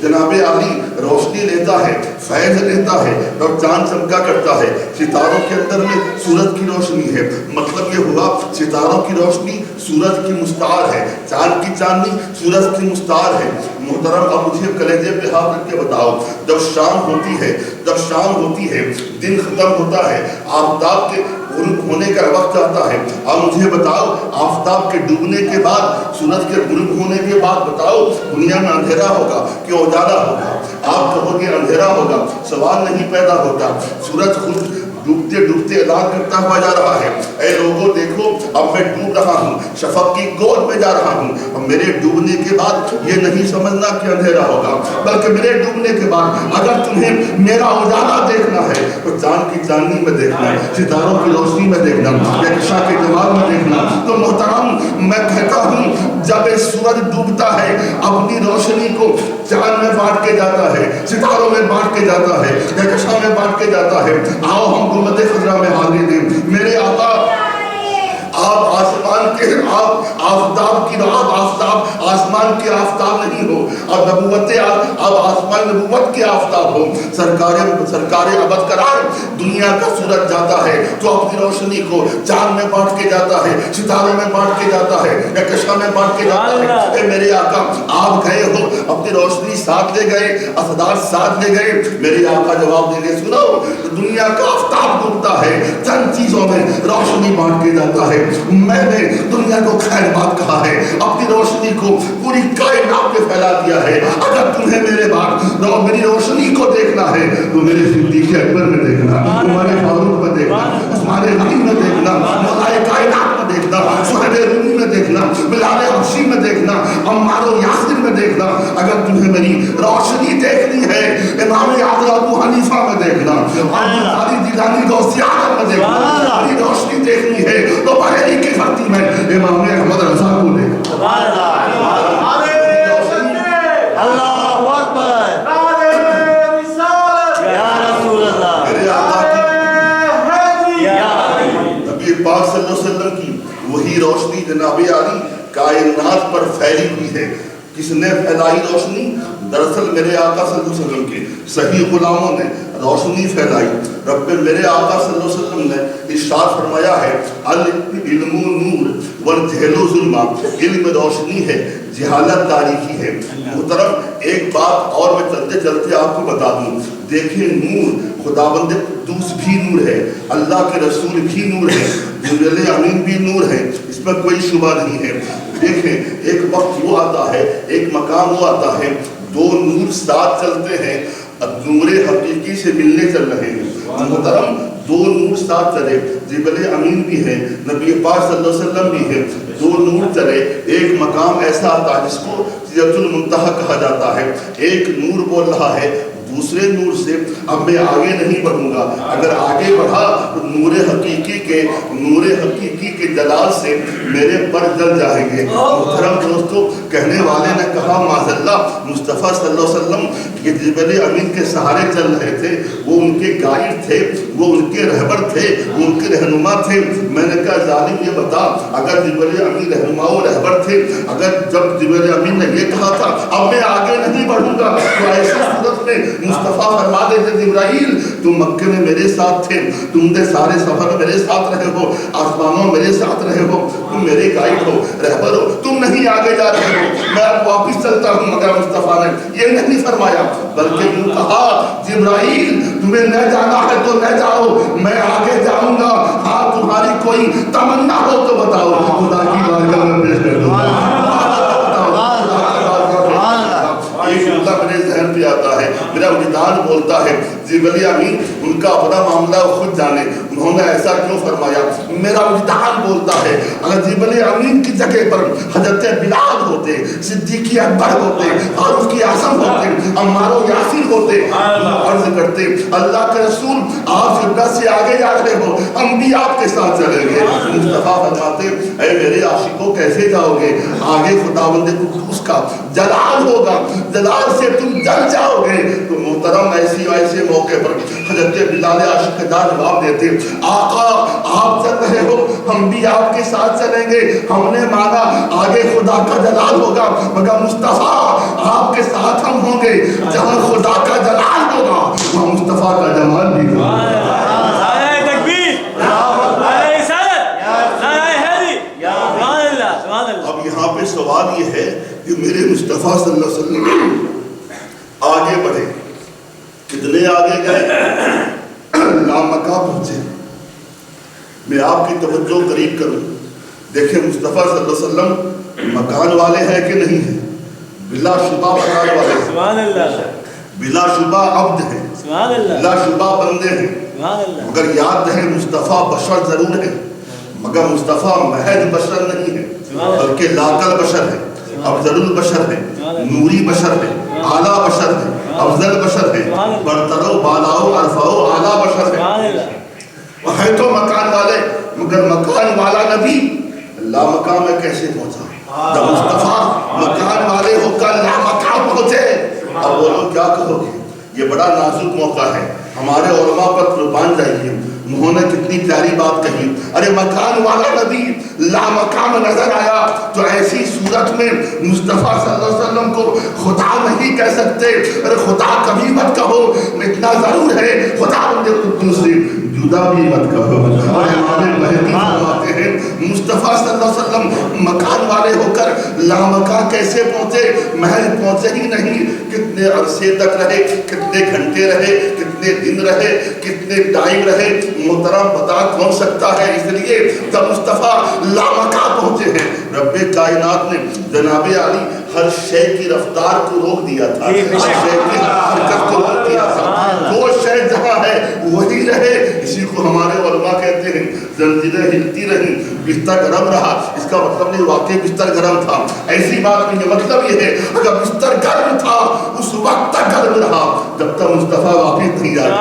Speaker 1: جناب عالی روشنی لیتا ہے، فیض لیتا ہے اور چاند چمکا کرتا ہے۔ ستاروں کے اندر میں سورج کی روشنی ہے، مطلب یہ ہوا ستاروں کی روشنی سورج کی مستعار ہے، چاند کی چاندنی سورج کی مستعار ہے۔ محترم، اب مجھے کلیجے پہ ہاتھ رکھ کے بتاؤ، جب شام ہوتی ہے، دن ختم ہوتا ہے، آفتاب کے غروب ہونے کا وقت آتا ہے، اب مجھے بتاؤ آفتاب کے ڈوبنے کے بعد، سورج کے غروب ہونے کے بعد بتاؤ دنیا میں اندھیرا ہوگا کہ اجالا ہوگا؟ آپ کہو گے اندھیرا ہوگا، سوال نہیں پیدا ہوتا۔ سورج خود ڈوبتے ڈوبتے اعلان کرتا ہوا جا رہا ہے، اے لوگوں دیکھو اب میں ڈوب رہا ہوں، شفق کی گود میں جا رہا ہوں. اب میرے ڈوبنے کے بعد یہ نہیں سمجھنا کہ اندھیرا ہوگا، بلکہ میرے ڈوبنے کے بعد اگر تمہیں میرا اجالا دیکھنا ہے تو چاند کی چاندنی میں دیکھنا، ستاروں کی روشنی میں دیکھنا، یکشا کے جمال میں دیکھنا. تو محترم میں کہتا ہوں جب سورج ڈوبتا ہے اپنی روشنی کو چاند میں بانٹ کے جاتا ہے، ستاروں میں بانٹ کے جاتا ہے، یکشا میں بانٹ کے جاتا ہے. آؤ ہم گنبد خضرا میں حاضری دیں. میرے آقا آپ آسمان کے آپ آفتاب کی آپ آفتاب آسمان کے آفتاب نہیں ہو، اب نبوت اب آسمان نبوت کے آفتاب ہو. سرکار ابد قرار دنیا کا سورج جاتا ہے تو اپنی روشنی کو چاند میں بانٹ کے جاتا ہے، ستاروں میں بانٹ کے جاتا ہے، یکشا میں بانٹ کے جاتا ہے. اے میرے آقا آپ گئے ہو اپنی روشنی ساتھ لے گئے، اسداد ساتھ لے گئے. میرے آقا جواب دے گئے سنو دنیا کا آفتاب ڈوبتا ہے چند چیزوں میں روشنی بانٹ کے جاتا ہے. میں نے دنیا کو خیر بات کہا ہے، اپنی روشنی کو پوری کائنات میں پھیلا دیا ہے. اگر تمہیں میرے بعد میری روشنی کو دیکھنا ہے تو میرے صدیق اکبر میں دیکھنا، عمر فاروق میں دیکھنا، عثمان غنی میں دیکھنا، مولا کائنات میں دیکھنا، صہیب رومی میں دیکھنا، بلال حبشی میں دیکھنا، عمار و یاسر میں دیکھنا. اگر تمہیں میری روشنی دیکھنی ہے امام اعظم ابو حنیفہ میں دیکھنا، عبدالقادر جیلانی غوث اعظم میں دیکھنا. میری روشنی دیکھنی ہے تو بحری کی دھرتی میں امام احمد رضا کو دیکھنا.
Speaker 2: اللہ اکبر.
Speaker 1: نبی پاک صلی اللہ علیہ وسلم کی وہی روشنی جناب عالی کائنات پر پھیلی ہوئی ہے. کس نے پھیلائی روشنی؟ دراصل میرے آقا صلی اللہ علیہ وسلم کے صحیح غلاموں نے روشنی پھیلائی. رب میرے آقا صلی اللہ علیہ وسلم نے ارشاد فرمایا ہے العلم نور والجہل ظلمات، علم روشنی ہے، جہالت تاریکی ہے. محترم ایک بات اور میں چلتے چلتے آپ کو بتا دوں. دیکھیں نور خداوند قدوس بھی نور ہے، اللہ کے رسول بھی نور ہے، جبریل امین بھی نور ہے، اس میں کوئی شبہ نہیں ہے. دیکھیں ایک وقت وہ آتا ہے، ایک مقام وہ آتا ہے، دو نور ساتھ چلتے ہیں، نور حقیقی سے ملنے چل رہے ہیں. محترم دو نور ساتھ چلے، جبریل امین بھی ہے، نبی پاک صلی اللہ علیہ وسلم بھی ہے، دو نور چلے، ایک مقام ایسا آتا ہے جس کو سدرۃ المنتہا کہا جاتا ہے. ایک نور بول رہا ہے دوسرے نور سے اب میں آگے نہیں بڑھوں گا، اگر آگے بڑھا تو نور حقیقی کے جلال سے میرے پر جل جائیں گے. محترم دوستو کہنے والے نے کہا معاذاللہ مصطفیٰ صلی اللہ علیہ وسلم یہ جبریل امین کے سہارے چل رہے تھے، وہ ان کے گائیڈ تھے، وہ ان کے رہبر تھے، وہ ان کے رہنما تھے. میں نے کہا ظالم یہ بتا اگر جبریل امین رہنما و رہبر تھے، اگر جب جبریل امین نے یہ کہا تھا اب میں آگے نہیں بڑھوں گا تو ایسی صورت میں مصطفیٰ فرما دیتے جبرائیل تم مکے میں میرے ساتھ تھے، تم نے سارے سفر میرے ساتھ رہے ہو، آسمانوں میرے ساتھ رہے ہو، تم میرے گائیڈ ہو، رہبر ہو، تم نہیں آگے جا رہے ہو، میں اب واپس چلتا ہوں. مگر مصطفیٰ نے یہ نہیں فرمایا بلکہ یوں کہا جبرائیل تمہیں نہ جانا ہے تو نہ جاؤ، میں آگے جاؤں گا، ہاں تمہاری کوئی تمنا ہو تو بتاؤ، خدا کی بارگاہ میں پیش کر دوں گا. ایک جملہ میرے ذہن پہ آتا ہے، میرا وجدان بولتا ہے جبریل امین ان کا اپنا معاملہ خود جانے، انہوں نے ایسا کیوں فرمایا. میرا وجدان بولتا ہے اگر جبریل امین کی جگہ پر حضرت بلال ہوتے، صدیق اکبر ہوتے، فاروق اعظم ہوتے، عمار و یاسر ہوتے، عرض کرتے اللہ کے رسول آپ جبریل سے آگے جا رہے ہو، ہم بھی آپ کے ساتھ چلیں گے. مصطفیٰ فرماتے اے میرے عاشقوں کیسے جاؤ گے، آگے خداوند قدوس کا جلال ہوگا، جلال سے تم جل جاؤ گے. تو محترم ایسے موقع پر حضرت بلال عاشق دار جواب دیتے آقا آپ چل رہے ہو ہم بھی آپ کے ساتھ چلیں گے، ہم نے مانا آگے خدا کا جلال ہوگا مگر مصطفیٰ آپ کے ساتھ ہم ہوں گے، جہاں خدا کا جلال ہوگا وہاں مصطفیٰ کا جمال بھی ہوگا. اب یہاں پہ سوال یہ ہے کہ میرے مصطفیٰ صلی اللہ علیہ وسلم آگے بڑھے، کتنے آگے گئے، لامکہ پہنچے. میں آپ کی توجہ قریب کروں. دیکھیں مصطفیٰ صلی اللہ علیہ وسلم مکان والے ہیں کہ نہیں ہیں؟ بلا شبہ مکان والے ہیں. بلا شبہ عبد ہیں، بلا شبہ بندے ہیں، مگر یاد رہے مصطفیٰ بشر ضرور ہے، مگر مصطفیٰ محض بشر نہیں ہے بلکہ لاقل بشر ہے، افضل البشر ہے، نوری بشر ہے، اعلیٰ بشر ہے، افضل بشر ہے، برتر و بالا و عرفہ و اعلیٰ بشر ہے۔ وہ ہے تو مکان والے مگر مکان والا نبی لا مقام میں کیسے پہنچا؟ جب مصطفیٰ مکان والے ہو کر لا مقام پہنچے، اب بولو کیا کہو گے؟ یہ بڑا نازک موقع ہے، ہمارے علماء پر قربان جائیے، انہوں نے کتنی پیاری بات کہی۔ ارے مکان والا نبی لا مقام نظر آیا تو ایسی صورت میں مصطفیٰ صلی اللہ علیہ وسلم کو خدا نہیں کہہ سکتے۔ ارے خدا کبھی مت کہو، اتنا ضرور ہے خدا بندے قدوس سے جدا بھی مت کہو۔ اور امام مہدی فرماتے ہیں مصطفیٰ صلی اللہ علیہ وسلم مکان والے ہو کر لامکان کیسے پہنچے؟ محل پہنچے ہی نہیں، کتنے عرصے تک رہے، کتنے گھنٹے رہے، کتنے دن رہے، کتنے ٹائم رہے، محترم بتا کون سکتا ہے؟ اس لیے جب مصطفیٰ لامکان پہنچے ہیں، رب کائنات نے جناب علی ہر شے کی رفتار کو روک دیا تھا، ہر شے کی حرکت کو روک دیا تھا، وہ شے جہاں ہے وہی رہے۔ اسی کو ہمارے علماء کہتے ہیں زنجیریں ہلتی رہیں بستر گرم رہا، اس کا مطلب نہیں واقعی بستر گرم تھا، ایسی بات نہیں ہے، مطلب یہ ہے اگر بستر گرم تھا اس وقت تک گرم رہا جب تک مصطفیٰ واپس نہیں آئے،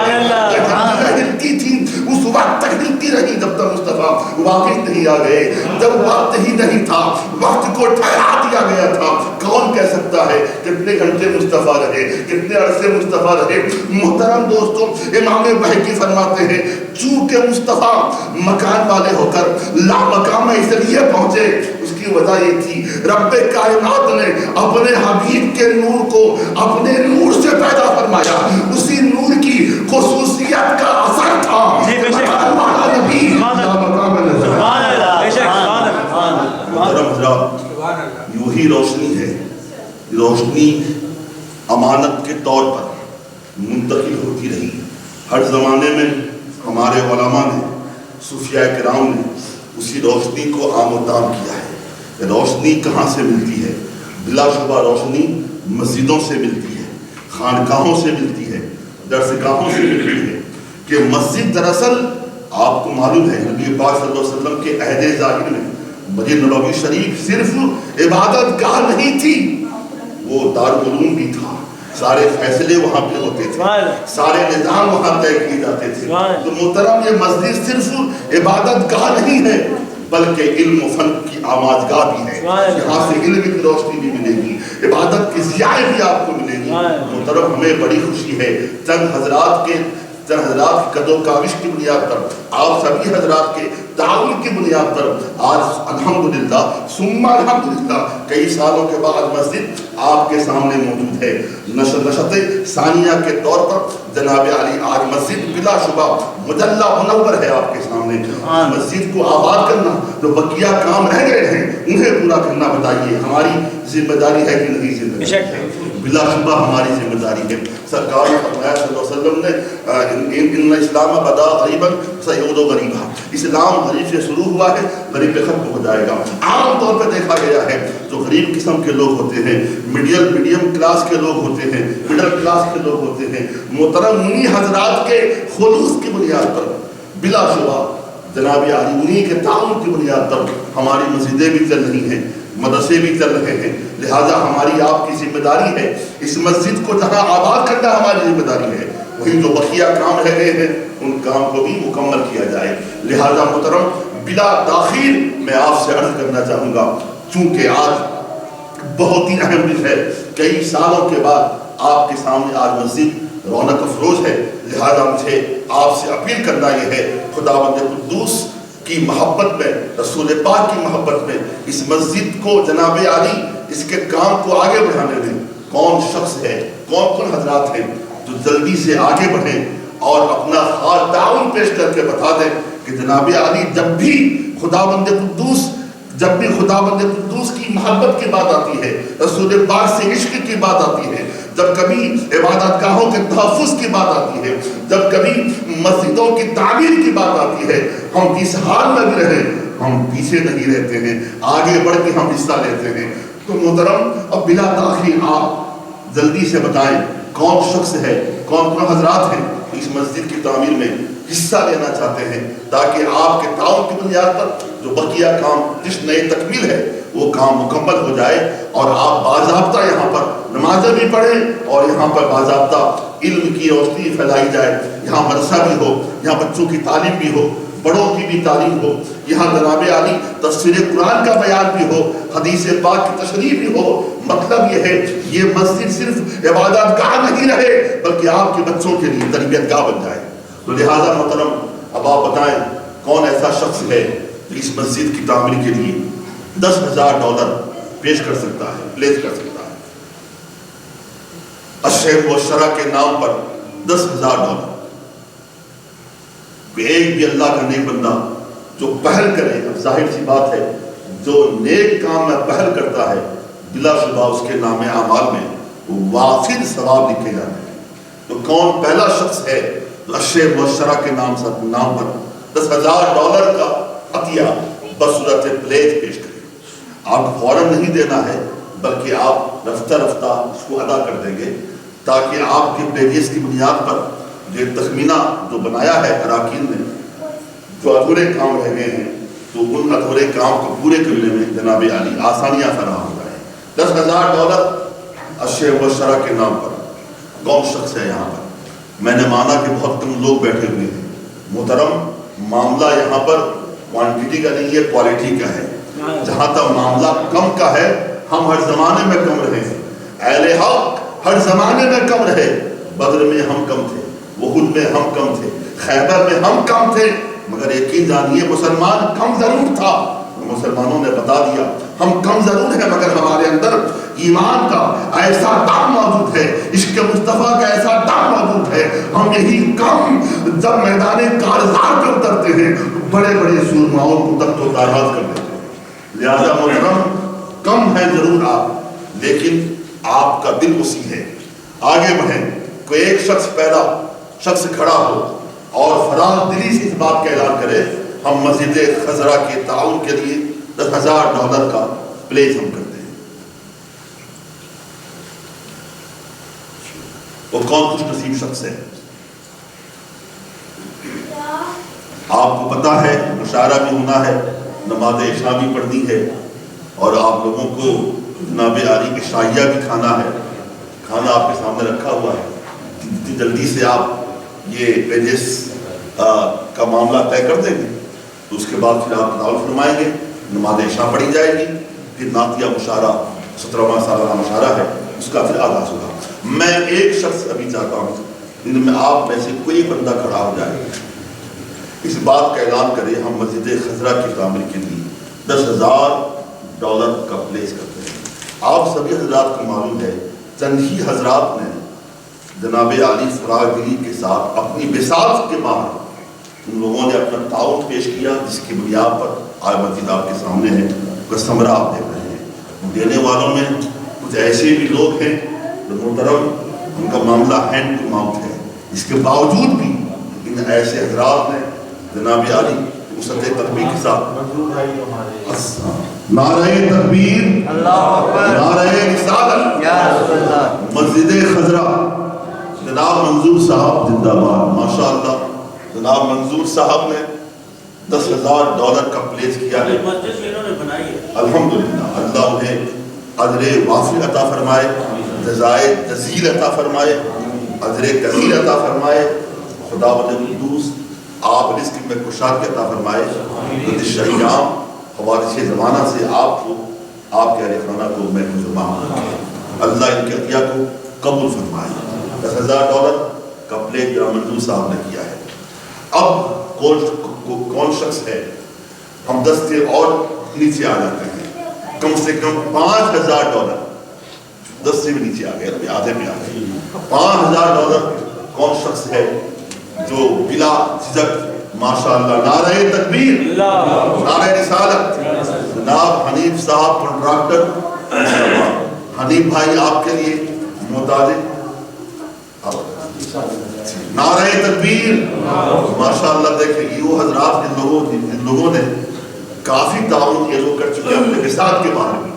Speaker 1: زنجیریں ہلتی تھیں اس وقت تک ہلتی رہی جب تک مصطفیٰ واپس نہیں آ گئے۔ جب وقت ہی نہیں تھا، وقت کو ٹھہرا دیا گیا تھا، کون کہہ سکتا ہے کتنے گھنٹے مصطفیٰ رہے، کتنے عرصے مصطفیٰ رہے؟ محترم دوستوں، امام بہقی فرماتے ہیں چونکہ مصطفیٰ مکان والے ہو کر لامکان میں اس لیے پہنچے، اس کی وجہ یہ تھی رب کائنات نے اپنے حبیب کے نور کو اپنے نور سے پیدا فرمایا، اسی نور کی خصوصیت کا اثر تھا مکان والا نبی لامکان میں نظر آیا۔ محترم حضرات، یوں ہی روشنی ہے، روشنی امانت کے طور پر منتقل ہوتی رہی۔ ہر زمانے میں ہمارے علماء نے، صوفیاء کرام نے اسی روشنی کو عام و تام کیا ہے۔ روشنی کہاں سے ملتی ہے؟ بلا شبہ روشنی مسجدوں سے ملتی ہے، خانقاہوں سے ملتی ہے، درسگاہوں سے ملتی ہے۔ کہ مسجد دراصل آپ کو معلوم ہے نبی پاک صلی اللہ علیہ وسلم کے عہد ظاہر میں مسجد نبوی شریف صرف عبادت گاہ نہیں تھی، وہ دارالعلوم بھی تھا، سارے فیصلے وہاں پہ ہوتے تھے، سارے نظام وہاں طے کیے جاتے تھے۔ تو محترم یہ مسجد صرف عبادت گاہ نہیں ہے بلکہ علم و فن کی آمادگاہ بھی ہے، یہاں سے علم کی روشنی بھی ملے گی، عبادت کی ضیاء بھی آپ کو ملے گی۔ محترم ہمیں بڑی خوشی ہے چند حضرات کی قد و کاوش کی بنیاد پر، آپ سبھی حضرات کے تعاون کی بنیاد پر آج الحمدللہ ثم الحمدللہ کئی سالوں کے بعد مسجد آپ کے سامنے موجود ہے۔ نشست ثانیہ کے طور پر جناب علی آج مسجد بلا شبہ مجلہ منور ہے آپ کے سامنے۔ مسجد کو آباد کرنا، جو بقیہ کام رہ گئے ہیں انہیں پورا کرنا بتائیے ہماری ذمہ داری ہے کہ نہیں ذمہ داری؟ بلا شبہ ہماری ذمہ داری ہے۔ سرکار نے فرمایا صلی اللہ علیہ وسلم نے ان اسلام بدا غریبا سیعود غریبا، اسلام غریب سے شروع ہوا ہے، غریب پہ ختم ہو جائے گا۔ عام طور پہ دیکھا گیا ہے جو غریب قسم کے لوگ ہوتے ہیں، میڈیم کلاس کے لوگ ہوتے ہیں، مڈل کلاس کے لوگ ہوتے ہیں، محترم انہی حضرات کے خلوص کی بنیاد پر بلا شبہ جناب علی انہی کے تعاون کی بنیاد پر ہماری مسجدیں بھی چل رہی ہیں، مدرسے بھی چل رہے ہیں۔ لہٰذا ہماری آپ کی ذمہ داری ہے اس مسجد کو جہاں آباد کرنا ہماری ذمہ داری ہے، وہیں جو بقیہ کام رہ گئے ہیں ان کام کو بھی مکمل کیا جائے۔ لہٰذا محترم بلا تاخیر میں آپ سے عرض کرنا چاہوں گا، چونکہ آج بہت ہی اہم دن ہے، کئی سالوں کے بعد آپ کے سامنے آج مسجد رونق افروز ہے، لہذا مجھے آپ سے اپیل کرنا یہ ہے خداوند قدوس کی محبت میں، رسول پاک کی محبت میں اس مسجد کو جناب علی اس کے کام کو آگے بڑھانے دیں۔ کون شخص ہے، کون حضرات ہیں جو جلدی سے آگے بڑھیں اور اپنا خاص تعاون پیش کر کے بتا دیں کہ جناب علی جب بھی خداوند قدوس کی محبت کی بات آتی ہے، رسول پاک سے عشق کی بات آتی ہے، جب کبھی عبادت گاہوں کے تحفظ کی بات آتی ہے، جب کبھی مسجدوں کی تعمیر کی بات آتی ہے، ہم جس حال میں بھی رہیں ہم پیچھے نہیں رہتے ہیں، آگے بڑھ کے ہم حصہ لیتے ہیں۔ تو محترم اب بلا تاخیر آپ جلدی سے بتائیں کون شخص ہے، کون کون حضرات ہیں اس مسجد کی تعمیر میں حصہ لینا چاہتے ہیں، تاکہ آپ کے تعاون کی بنیاد پر جو بقیہ کام جس نئے تکمیل ہے وہ کام مکمل ہو جائے، اور آپ باضابطہ یہاں پر نمازیں بھی پڑھیں اور یہاں پر باضابطہ علم کی روشنی پھیلائی جائے، یہاں مدرسہ بھی ہو، یہاں بچوں کی تعلیم بھی ہو، بڑوں کی بھی تعلیم ہو، یہاں جناب عالی تفسیر قرآن کا بیان بھی ہو، حدیث پاک کی تشریح بھی ہو۔ مطلب یہ ہے یہ مسجد صرف عبادت گاہ نہیں رہے بلکہ آپ کے بچوں کے لیے تربیت گاہ بن جائے۔ تو لہٰذا محترم اب آپ بتائیں کون ایسا شخص ہے جو اس مسجد کی تعمیر کے لیے $10,000 پیش کر سکتا ہے، پلیس کر سکتا ہے؟ الشیخ والشرع کے نام پر $10,000۔ ایک بھی اللہ کا نیک بندہ جو پہل کرے، اب ظاہر سی بات ہے جو نیک کام میں پہل کرتا ہے بلا شبہ اس کے نام اعمال میں وافر ثواب لکھے جاتے ہیں۔ تو کون پہلا شخص ہے جو الشیخ والشرع کے نام پر $10,000 کا عطیہ بصورت پلیٹ پیش کرے؟ آپ فوراً نہیں دینا ہے بلکہ آپ رفتہ رفتہ اس کو ادا کر دیں گے، تاکہ آپ کے پلیجز کی بنیاد پر یہ تخمینہ جو بنایا ہے اراکین نے، جو ادھورے کام رہ گئے ہیں، تو ان ادھورے کام کو پورے کرنے میں جناب عالی آسانیاں فراہم ہو جائیں۔ $10,000 الشیخ والشرع کے نام پر کون شخص ہے یہاں پر؟ میں نے مانا کہ بہت کم لوگ بیٹھے ہوئے ہیں۔ محترم معاملہ یہاں پر کوانٹٹی کا نہیں ہے، کوالٹی کا ہے۔ جہاں تک معاملہ کم کا ہے، ہم ہر زمانے میں کم رہے ہیں، اہل حق ہر زمانے میں کم رہے۔ بدر میں ہم کم تھے، احد میں ہم کم تھے، خیبر میں ہم کم تھے، مگر یقین جانیے مسلمان کم ضرور تھا۔ مسلمانوں نے بتا دیا ہم کم ضرور ہیں مگر ہمارے اندر ایمان کا ایسا دم موجود ہے، عشق مصطفیٰ کا ایسا دم موجود ہے۔ ہم یہی کم جب میدان کارزار پہ اترتے ہیں بڑے بڑے سورماؤں کو تک تو تاراز کر دیتے ہیں۔ لہذا محترم کم ہے ضرور آپ، لیکن آپ کا دل اسی ہے۔ آگے بڑھیں، کوئی ایک شخص پہلا شخص کھڑا ہو اور فراغ دلی سے اس بات کا اعلان کرے ہم مسجد خضرا کے تعاون کے لیے $10,000 کا پلیس ہم کرتے ہیں۔ وہ کون خوش نصیب شخص ہے؟ آپ کو پتا ہے مشاعرہ بھی ہونا ہے، نماز عشاء بھی پڑھنی ہے، اور آپ لوگوں کو جناب عالی عشائیہ بھی کھانا ہے۔ کھانا آپ کے سامنے رکھا ہوا ہے، جتنی جلدی سے آپ یہ پیجز کا معاملہ طے کر دیں گے تو اس کے بعد پھر آپ تناول فرمائیں گے، نماز عشاء پڑھی جائے گی، پھر نعتیہ مشاعرہ 17واں سالانہ مشاعرہ ہے، اس کا پھر آغاز ہوگا۔ میں ایک شخص ابھی چاہتا ہوں ان میں آپ میں سے کوئی بندہ کھڑا ہو جائے، اس بات کا اعلان کرے ہم مسجد خضرا کی تعمیر کے لیے $10,000 کا پلیس کرتے ہیں۔ آپ سبھی حضرات کو معلوم ہے چند ہی حضرات نے جناب عالی فراغ دلی کے ساتھ اپنی بساط کے باہر ان لوگوں نے اپنا تعاون پیش کیا، جس کی بنیاد پر آج مسجد آپ کے سامنے ہے، اس کا ثمرہ آپ دیکھ رہے ہیں۔ دینے والوں میں کچھ ایسے بھی لوگ ہیں جو محترم ان کا معاملہ ہینڈ ٹو ماؤتھ ہے، اس کے باوجود بھی ان ایسے حضرات نے جناب عالی وسعت تربیت کے ساتھ نعرہ تکبیر، نعرہ رسالت، مسجد خضرا، جناب منظور صاحب زندہ باد، ماشاءاللہ جناب منظور صاحب نے $10,000 کا پلیس کیا ہے۔ الحمدللہ اللہ انہیں اجر وافر عطا فرمائے، جزائے جزیل عطا فرمائے، اجر کثیر عطا فرمائے۔ خدا قدوس آپ رزق میں کشادگی عطا فرمائے، شہیام حوادث زمانہ سے آپ کو، آپ کے اہل خانہ کو محفوظ فرمائے، اللہ ان کے عطیہ کو قبول فرمائے۔ $10,000 کا پلیس منظور صاحب نے کیا ہے۔ اب کون شخص ہے؟ ہم 10 سے اور نیچے آ جاتے ہیں، کم سے کم $5,000، 10 سے بھی نیچے آ گئے، ابھی آدھے میں آ گئے۔ $5,000 کون شخص ہے جو بلا جھجک ماشاءاللہ نعرہ تکبیر، نعرہ رسالت، جناب حنیف صاحب کنٹراکٹر، حنیف بھائی آپ کے لیے محتاج، نعرہ تکبیر ماشاءاللہ۔ دیکھیں یہ وہ حضرات جن لوگوں نے کافی تعاون یہ لوگ کر چکے اپنے بساط کے باہر بھی۔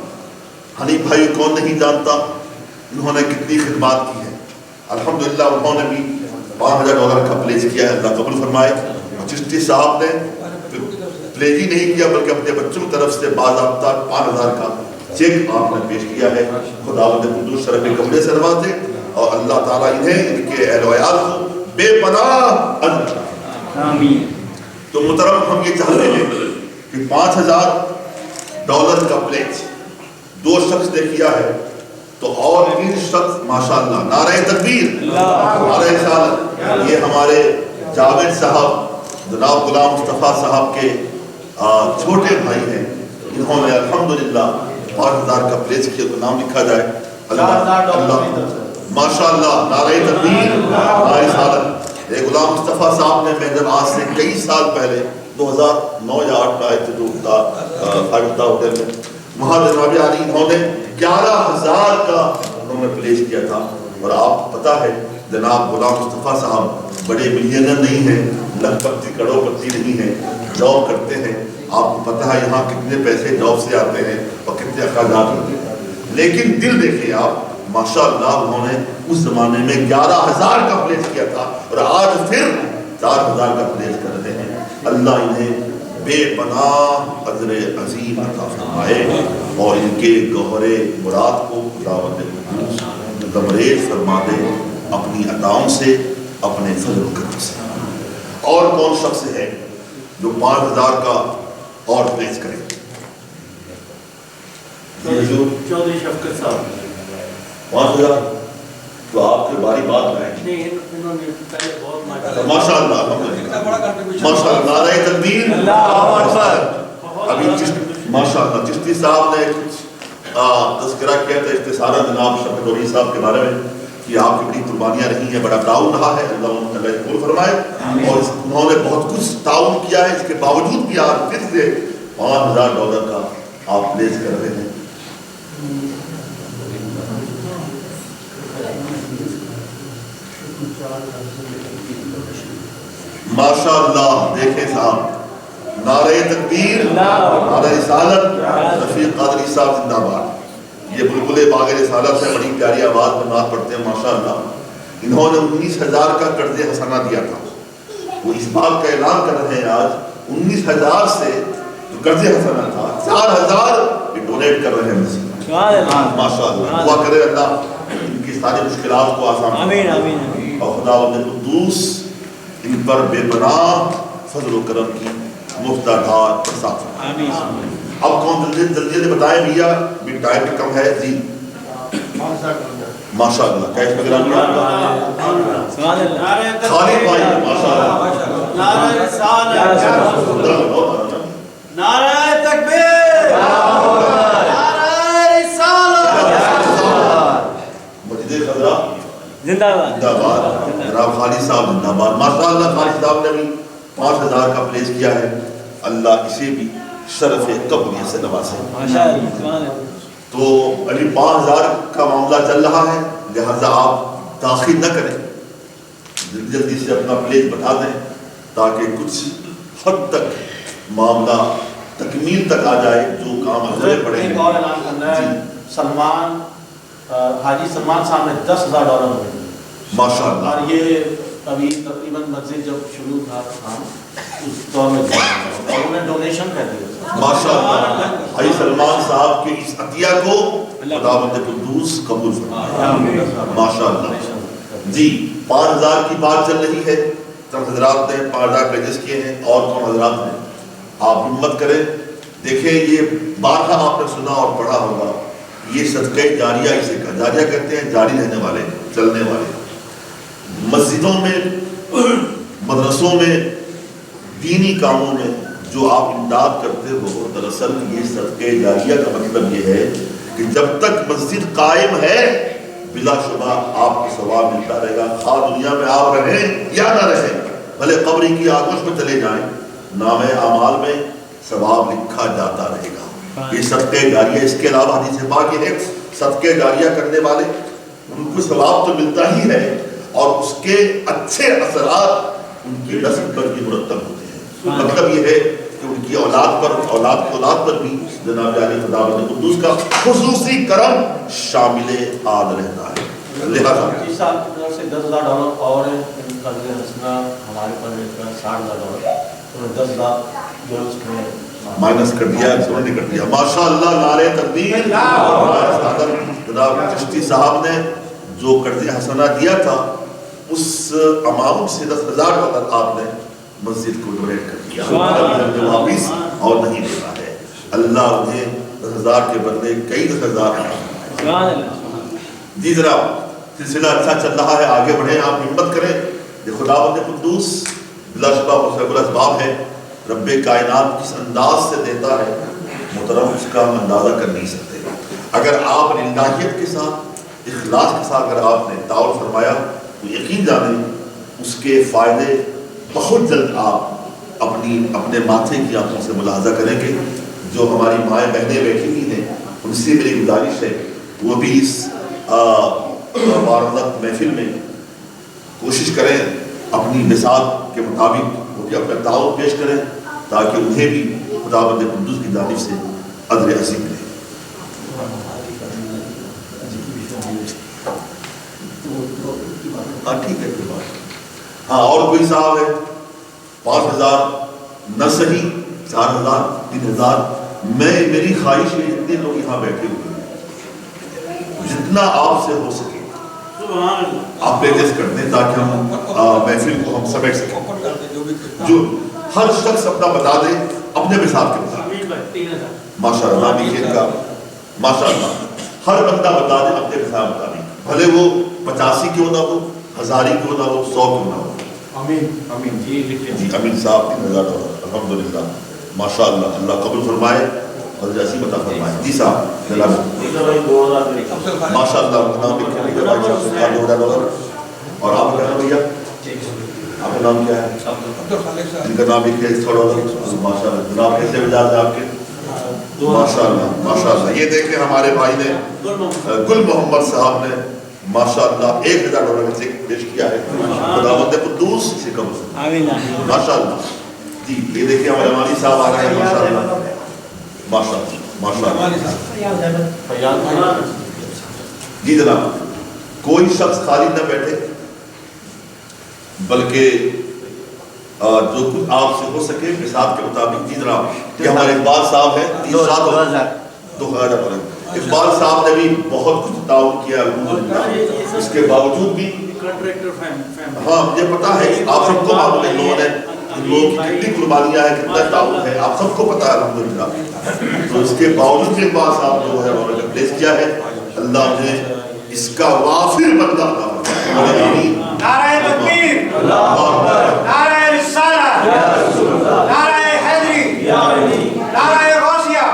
Speaker 1: حنیف بھائی کون نہیں جانتا انہوں نے کتنی خدمات کی ہے، الحمدللہ انہوں نے بھی $5000 کا پلیس کیا ہے، اللہ قبول فرمائے. چشتی صاحب نے پلیس ہی نہیں کیا بلکہ اپنے بچوں کی طرف سے باضابطہ 5000 کا چیک آپ نے پیش کیا ہے. خداوند قدوس شرف کمرے سے نوازے اور اللہ تعالیٰ انہیں ان کے اہل و عیال کو بے پناہ اجر.
Speaker 2: آمین.
Speaker 1: تو محترم ہم یہ چاہتے ہیں کہ $5000 کا پلیس 2 شخص نے کیا ہے تو اور 3 شخص ماشاءاللہ نعرہ تکبیر نعرہ رسالت. یہ ہمارے جاوید صاحب جناب غلام مصطفیٰ صاحب کے چھوٹے بھائی ہیں. انہوں نے الحمدللہ 5000 کا پلیس کیا. تو نام لکھا جائے اللہ ماشاءاللہ نعرہ تکبیر نعرہ رسالت. غلام مصطفیٰ صاحب نے میں جب آج سے کئی سال پہلے 2009 یا 2008 میں آئے تھے تو فائیو اسٹار ہوٹل میں وہاں جناب عالی انہوں نے 11000 کا انہوں نے پلیس کیا تھا. اور آپ پتہ ہے جناب غلام مصطفیٰ صاحب بڑے ملینر نہیں ہیں، لکھ پتی کروڑ پتی نہیں ہیں، جاب کرتے ہیں. آپ کو پتہ ہے یہاں کتنے پیسے جاب سے آتے ہیں اور کتنے اخراجات ہوتے ہیں. لیکن دل دیکھیں آپ ماشاءاللہ انہوں نے اس زمانے میں 11000 کا پلیس کیا تھا اور آج پھر 4000 کا پلیس کر رہے ہیں. اللہ انہیں بے پناہ اجر عظیم عطا فرمائے اور ان کے گوہر مراد کو خداوند قدوس لبریز فرما دے اپنی عطاؤں سے، اپنے فضل و کرم سے. اور کون شخص ہے جو 5000 کا اور پلیس کرے؟
Speaker 3: چودھری شفقت صاحب
Speaker 1: 5000 تو آپ کے باری بات میں آئے. ماشاء اللہ ماشاء اللہ نعرہ تکبیر ابھی ماشاء اللہ چشتی صاحب نے تذکرہ کیا تھا اختصارا جناب شفقت علی صاحب کے بارے میں کہ آپ کی بڑی قربانیاں رہی ہیں، بڑا تعاون رہا ہے. اللہ ان کا قبول فرمائے. اور انہوں نے بہت کچھ تعاون کیا ہے، اس کے باوجود بھی آپ پھر سے $5000 کا آپ پلیس کر رہے ہیں. ماشاءاللہ دیکھیں صاحب نعرہ تکبیر نعرہ رسالت رفیق قادری صاحب زندہ باد. یہ بلبل باغ رسالت سے بڑی پیاری آواز میں نعت پڑھتے ہیں ماشاءاللہ. انہوں نے 19000 کا قرض حسنہ دیا تھا. وہ اس بات کا اعلان کر رہے ہیں آج 19000 سے جو قرض حسنہ تھا 4000 یہ ڈونیٹ کر رہے ہیں ماشاءاللہ. دعا کرے اللہ ان کی ساری مشکلات کو آسان
Speaker 2: آمین آمین.
Speaker 1: اور خداوند قدوس ان پر بے پناہ فضل و کرم کی مفتدار برسات فرمائے. اب کون جلدی سے بتائیں بھیا بھی ٹائم بھی کم ہے. جی ماشاءاللہ کیش وغیرہ خالد بھائی ماشاءاللہ
Speaker 3: نعرہ رسالت نعرہ تکبیر نعرہ رسالت
Speaker 1: مسجد خضرا
Speaker 2: زندہ باد
Speaker 1: زندہ باد. جناب خالد صاحب زندہ باد. ماشاءاللہ خالد صاحب نے بھی 5000 کا پلیس کیا ہے. اللہ اسے بھی شرف قبولیت سے نوازے. تو ابھی 5000 کا معاملہ چل رہا ہے لہذا آپ تاخیر نہ کریں، جلدی جلدی سے اپنا پلیس بتا دیں تاکہ کچھ حد تک معاملہ تکمیل تک آ جائے جو کام ادھورے پڑے ہیں.
Speaker 3: ایک اور اعلان کرنا ہے. سلمان حاجی سلمان صاحب نے $10,000 ہوئے
Speaker 1: ماشاءاللہ.
Speaker 3: اور یہ ابھی تقریباً مسجد جب شروع تھا اس دور میں اور انہیں ڈونیشن کر دیا
Speaker 1: ماشاءاللہ. حاجی سلمان صاحب کے اس عطیہ کو خداوند قدوس قبول فرمائے ماشاءاللہ. جی 5000 کی بات چل رہی ہے. چند حضرات نے 5000 پیجز کیے ہیں اور کون حضرات نے آپ ہمت کریں. دیکھیں یہ بارہا آپ نے سنا اور پڑھا ہوگا یہ صدقہ جاریہ اسے کہا. جاریہ کہتے ہیں جاری رہنے والے چلنے والے. مسجدوں میں مدرسوں میں دینی کاموں میں جو آپ امداد کرتے ہو دراصل یہ صدقہ جاریہ کا مطلب یہ ہے کہ جب تک مسجد قائم ہے بلا شبہ آپ کو ثواب ملتا رہے گا. خواہ دنیا میں آپ رہیں یا نہ رہیں، بھلے قبر کی آگوش میں چلے جائیں، نام اعمال میں ثواب لکھا جاتا رہے گا. یہ صدقہ جاریہ. اس کے علاوہ حدیث پاک یہ ہے صدقہ جاریہ کرنے والے ان کو ثواب تو ملتا ہی ہے اور اس کے اچھے اثرات ان کی نسل پر بھی مرتب ہوتے ہیں. مطلب یہ ہے کہ ان کی اولاد پر اولاد کی اولاد پر بھی جناب علی خداوند قدوس کا خصوصی کرم شامل حال رہتا ہے. لہٰذا
Speaker 3: اس سال کی طرف سے $10,000 اور قرض حسنہ ہمارے پر $60,000 تو $10,000 جو اس میں
Speaker 1: مائنس کر دیا، انہوں نے کر دیا. ماشاء اللہ، نعرہ تکبیر. جناب چشتی صاحب نے جو قرض حسنہ دیا تھا اس اماؤنٹ سے $10,000 آپ نے مسجد کو ڈونیٹ کر دیا. واپس اور نہیں دینا ہے. اللہ انہیں 10,000 کے بدلے کئی 10,000. جی جناب سلسلہ اچھا چل رہا ہے، آگے بڑھیں، آپ ہمت کریں. یہ خداوند قدوس بلا شبہ مصرف الاسباب ہے. رب کائنات کس انداز سے دیتا ہے محترم، اس کا ہم اندازہ کر نہیں سکتے. اگر آپ نے للہیت کے ساتھ، اخلاص کے ساتھ اگر آپ نے تعاون فرمایا تو یقین جانیں اس کے فائدے بہت جلد آپ اپنے ماتھے کی آنکھوں سے ملاحظہ کریں گے. جو ہماری مائیں بہنیں بیٹھی ہوئی ہیں ان سے میری گزارش ہے وہ بھی اس مبارک محفل میں کوشش کریں اپنی نصاب کے مطابق وہ بھی اپنا تعاون پیش کریں تاکہ انہیں بھی خداوند قدوس کی جانب سے اجر عظیم ملے. ہاں ٹھیک ہے، کوئی بات. ہاں اور کوئی صاحب ہے؟ 5,000 نہ صحیح 4,000 3,000. میری خواہش ہے جتنے لوگ یہاں بیٹھے ہوئے ہیں جتنا آپ سے ہو سکے آپ پیجز کر دیں تاکہ ہم محفل کو ہم سمیٹ سکیں. جو ہر شخص اپنا بتا دے اپنے مثال کے مطابق. ماشاء اللہ دیکھیے کا ماشاء اللہ ہر بندہ بتا دے اپنے مثال مطابق، بھلے وہ 85 کیوں نہ ہو، 1000 کیوں نہ ہو، 100 کیوں نہ ہو.
Speaker 3: آمین.
Speaker 1: جی امین صاحب $3,000 الحمدللہ. ماشاء اللہ، اللہ قبول فرمائے اور جیسی عطا فرمائے. جی صاحب جناب ماشاء اللہ نام لکھے $2,000. اور آپ کا نام بھیا، آپ کا نام کیا ہے؟ ان کا نام لکھے $100. ماشاء اللہ جناب کیسے مزاج ہے آپ کے؟ ماشاء اللہ ماشاء اللہ. یہ دیکھیں ہمارے بھائی نے گل محمد صاحب نے ماشاء اللہ $1,000 کا چیک پیش کیا ہے. خداوند قدوس سے قبول ماشاء اللہ. جی یہ دیکھیں ہمارے مانی صاحب آ رہے ہیں ماشاء اللہ ماشاء اللہ ماشاء اللہ. جی جناب کوئی شخص خالی نہ بیٹھے بلکہ جو کچھ آپ سے ہو سکے حساب کے مطابق. جی جناب یہ ہمارے اقبال صاحب ہیں $2,000. اقبال صاحب نے بھی بہت کچھ تعاون کیا الحمدللہ. اس کے باوجود بھی ہاں مجھے پتا ہے آپ سب کو معلوم ہے لوگوں نے لوگوں کی کتنی قربانیاں ہیں، کتنا تعاون ہے، آپ سب کو پتا ہے الحمدللہ. تو اس کے باوجود کے بعد صاحب جو ہے انہوں نے پلیس کیا ہے. اللہ نے اس کا وافر بدلہ عطا فرمائے.
Speaker 4: نعرہ تکبیر، نعرہ رسالہ، نعرہ حیدری، نعرہ غوثیہ.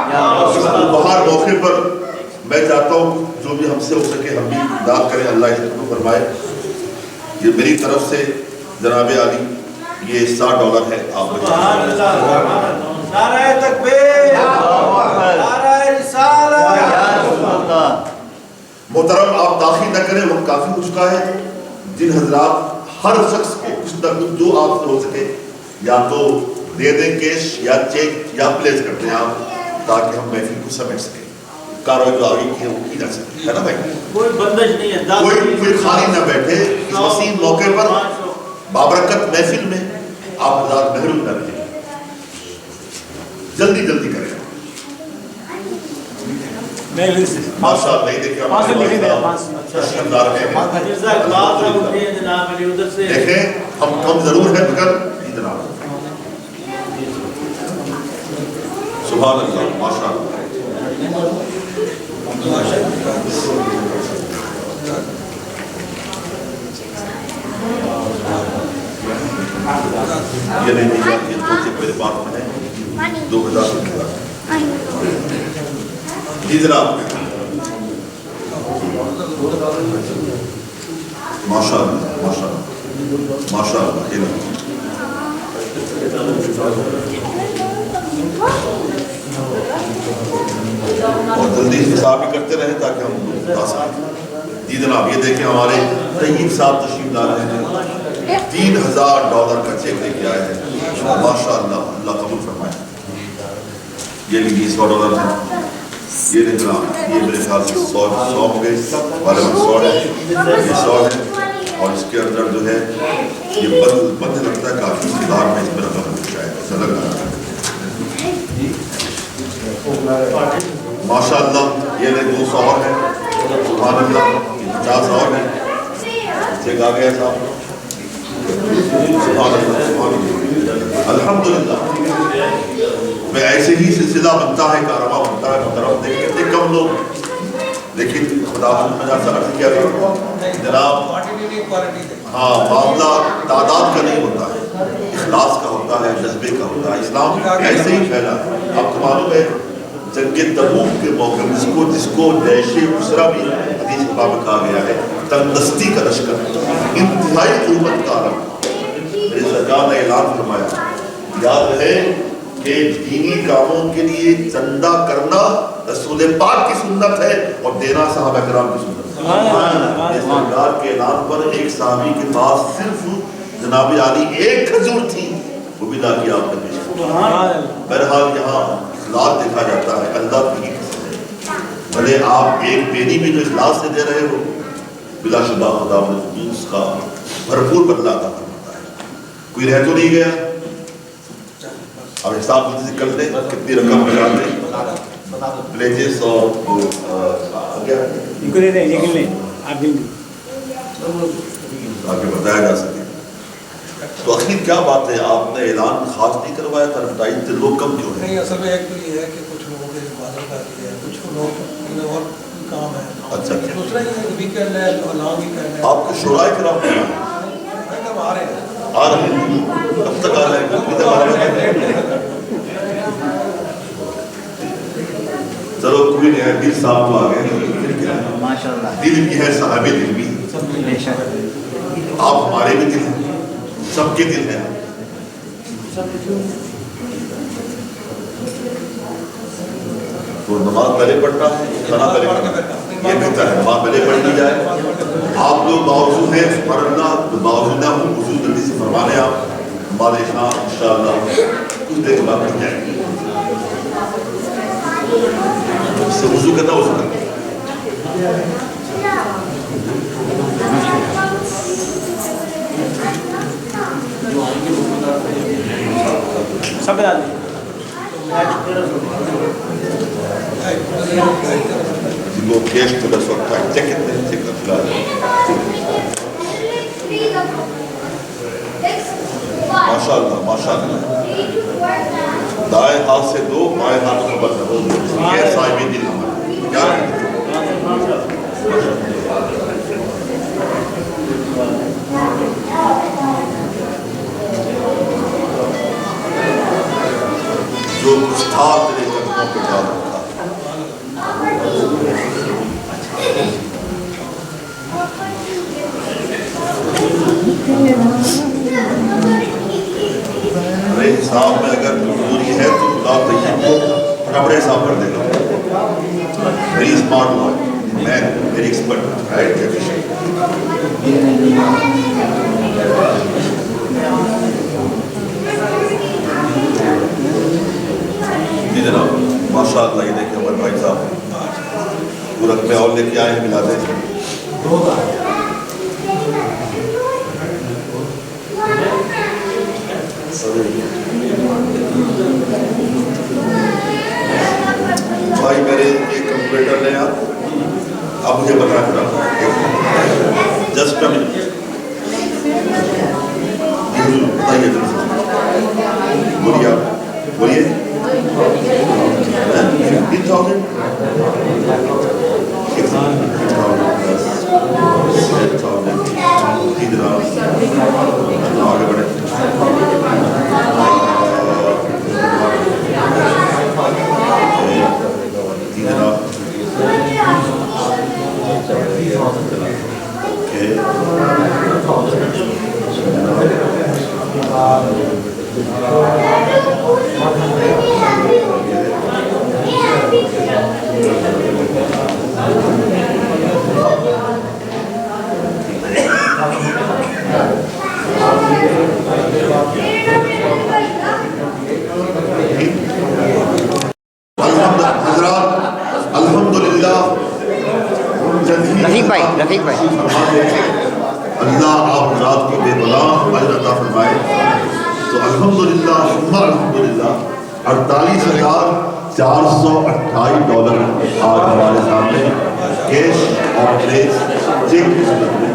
Speaker 1: باہر موقع پر میں چاہتا ہوں جو بھی ہم سے ہو سکے ہم بھی امداد کریں. اللہ اس کو فرمائے. یہ میری طرف سے جناب عالی یہ $60 ہے. آپ
Speaker 4: نعرہ تکبیر، نعرہ رسالہ.
Speaker 1: محترم آپ تاخیر نہ کریں، وقت کافی ہو چکا ہے. جن حضرات ہر شخص کو کچھ نہ کچھ جو آپ سے ہو سکے یا تو دے دیں کیش یا چیک یا پلیس کر دیں آپ تاکہ ہم محفل کو سمیٹ سکیں. کاروائی جو آگے کی ہے وہ کی جا سکتی ہے نا بھائی.
Speaker 3: کوئی بندش نہیں ہے،
Speaker 1: کوئی خالی نہ بیٹھے. اس وسیع موقع پر بابرکت محفل میں آپ حضرات محروم نہ رہیں. جلدی جلدی کریں. ماشاء اللہ یہ دیکھیں دیکھیں ہم کم ضرور ہیں مگر جناب سبحان اللہ ماشاء اللہ. یہ نہیں یہ دو چیک میرے پاس میں ہے 2000. جی جناب ماشاء اللہ ماشاء اللہ ماشاء اللہ. اور جلدی حساب بھی کرتے رہیں تاکہ ہم بتا سکیں. جی جناب یہ دیکھیں ہمارے طیب صاحب تشریف لا رہے ہیں $3000 کا چیک لے کے آئے ہیں. ماشاء اللہ اللہ قبول فرمائے. یہ لیجیے $100 ہیں. یہ نظام یہ میرے خیال سے 100 ہوں گے، غالباً 100 ہے، یہ 100 ہے، اور اس کے اندر جو ہے یہ بند لگتا ہے کافی دار میں اس میں رقم ہو شاید ایسا لگ رہا ہے ماشاء اللہ. یہ 200 اور ہے، سبحان اللہ، 50 اور ہے. ایک آ گیا صاحب، سبحان اللہ سبحان اللہ الحمدللہ. میں ایسے ہی سلسلہ بنتا ہے، کارواں بنتا ہے محترم. دیکھیں کتنے کم لوگ، لیکن خدا میں نے عرض کیا جناب ہاں معاملہ تعداد کا نہیں ہوتا ہے، اخلاص کا ہوتا ہے، جذبے کا ہوتا ہے. اسلام ایسے ہی پھیلا ہے. آپ کو معلوم ہے جنگ تبوک کے موقع جس کو جیش اسرا بھی حدیث میں کہا گیا ہے، تنگ دستی کا لشکر، انتہائی قوت کا عالم. میرے سرکار نے اعلان فرمایا، یاد رہے کہ دینی کاموں کے لیے چندہ کرنا رسول پاک کی سنت ہے اور دینا صحابہ کرام کی سنت ہے. سرکار کے اعلان پر ایک صحابی کے پاس صرف جناب عالی ایک کھجور تھی، وہ بھی لا کے آپ نے پیش کیا. بہرحال یہاں اخلاص دیکھا جاتا ہے. اللہ کی قسم ہے، بھلے آپ ایک پینی بھی جو اخلاص سے دے رہے ہو، بلا شبہ خدا نے اس کا بھرپور بدلہ عطا فرماتا ہے. کوئی رہ تو نہیں گیا؟ اب حساب سے کر لیں کتنی رقم بجا دیں پلیجز اور آگے بتایا جا سکے. تو آخر کیا بات ہے، آپ نے اعلان خاص نہیں کروایا تھا، بتائیے تھے لوگ کم کیوں ہیں؟
Speaker 5: نہیں، اصل میں ایک تو یہ ہے کہ کچھ لوگوں کے بادل کا بھی ہے، کچھ لوگ اور کام ہے.
Speaker 1: اچھا
Speaker 5: دوسرا یہ ہے کہ ویکینڈ ہے تو اعلان بھی کرنا ہے.
Speaker 1: آپ کے شورائے کرام
Speaker 5: آ رہے ہیں
Speaker 1: آ رہے ہیں، اب تک آ رہے ہیں، ابھی تک آ رہے ہیں. چلو کوئی نہیں ہے، دل صاحب تو آ گئے.
Speaker 2: ماشاءاللہ،
Speaker 1: دل بھی ہے، صاحب دل بھی،
Speaker 2: بے شک.
Speaker 1: آپ ہمارے بھی دل ہیں، سب کے دل ہیں. تو نماز پہلے پڑھنا ہے، کھانا پہلے پڑھنا ہے، یہ بہتر ہے. نماز پہلے پڑھ لی جائے. آپ لوگ باوضو ہیں، سبحان اللہ، باوضو نہ ہو وضو جلدی سے فرما لیں. آپ ہمارے یہاں انشاءاللہ کچھ دیر بعد پڑھ جائیں گے. اس سے وضو کرنا وضو کرنا.
Speaker 4: سب
Speaker 1: وہ کیش تو بس وقت ہے، چیک کرتے چیک کرتے ماشاء اللہ ماشاء اللہ. دائیں ہاتھ سے دو، بائیں ہاتھ میں بند کرو. یہ صاحب دل ہمارے کیا ہے؟ جو کچھ تھا تیرے قدموں پہ ڈال رکھا. ارے حساب میں اگر کمزوری ہے تو خدا طیب کو اپنے حساب کر دے گا. ویری اسمارٹ بوائے، میں ویری ایکسپرٹ رائٹ. جی جناب ماشاء اللہ. یہ دیکھیں ہمارے بھائی صاحب وہ رقمیں اور لے کے آئے ہیں، ملا دیں. بھائی میرے ایک کمپیوٹر لیں آپ، اب مجھے بتا کر جسٹ بتائیے بولیے آپ بولیے. 15,000
Speaker 2: رفیق بھائی
Speaker 1: فرما دے اللہ آپ رات کو بے بلا اجر عطا فرمائے. تو الحمدللہ ثم الحمدللہ 48,428 آج ہمارے سامنے کیش اور پریس چیک کی صورت میں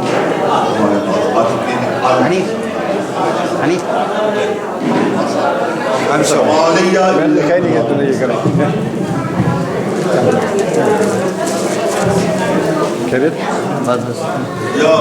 Speaker 1: ہمارے پاس آ چکے ہیں.
Speaker 2: حنیف حنیف
Speaker 6: میں لکھا ہی نہیں ہے تو نہیں یہ کریں خیریت
Speaker 2: بس بس
Speaker 1: یا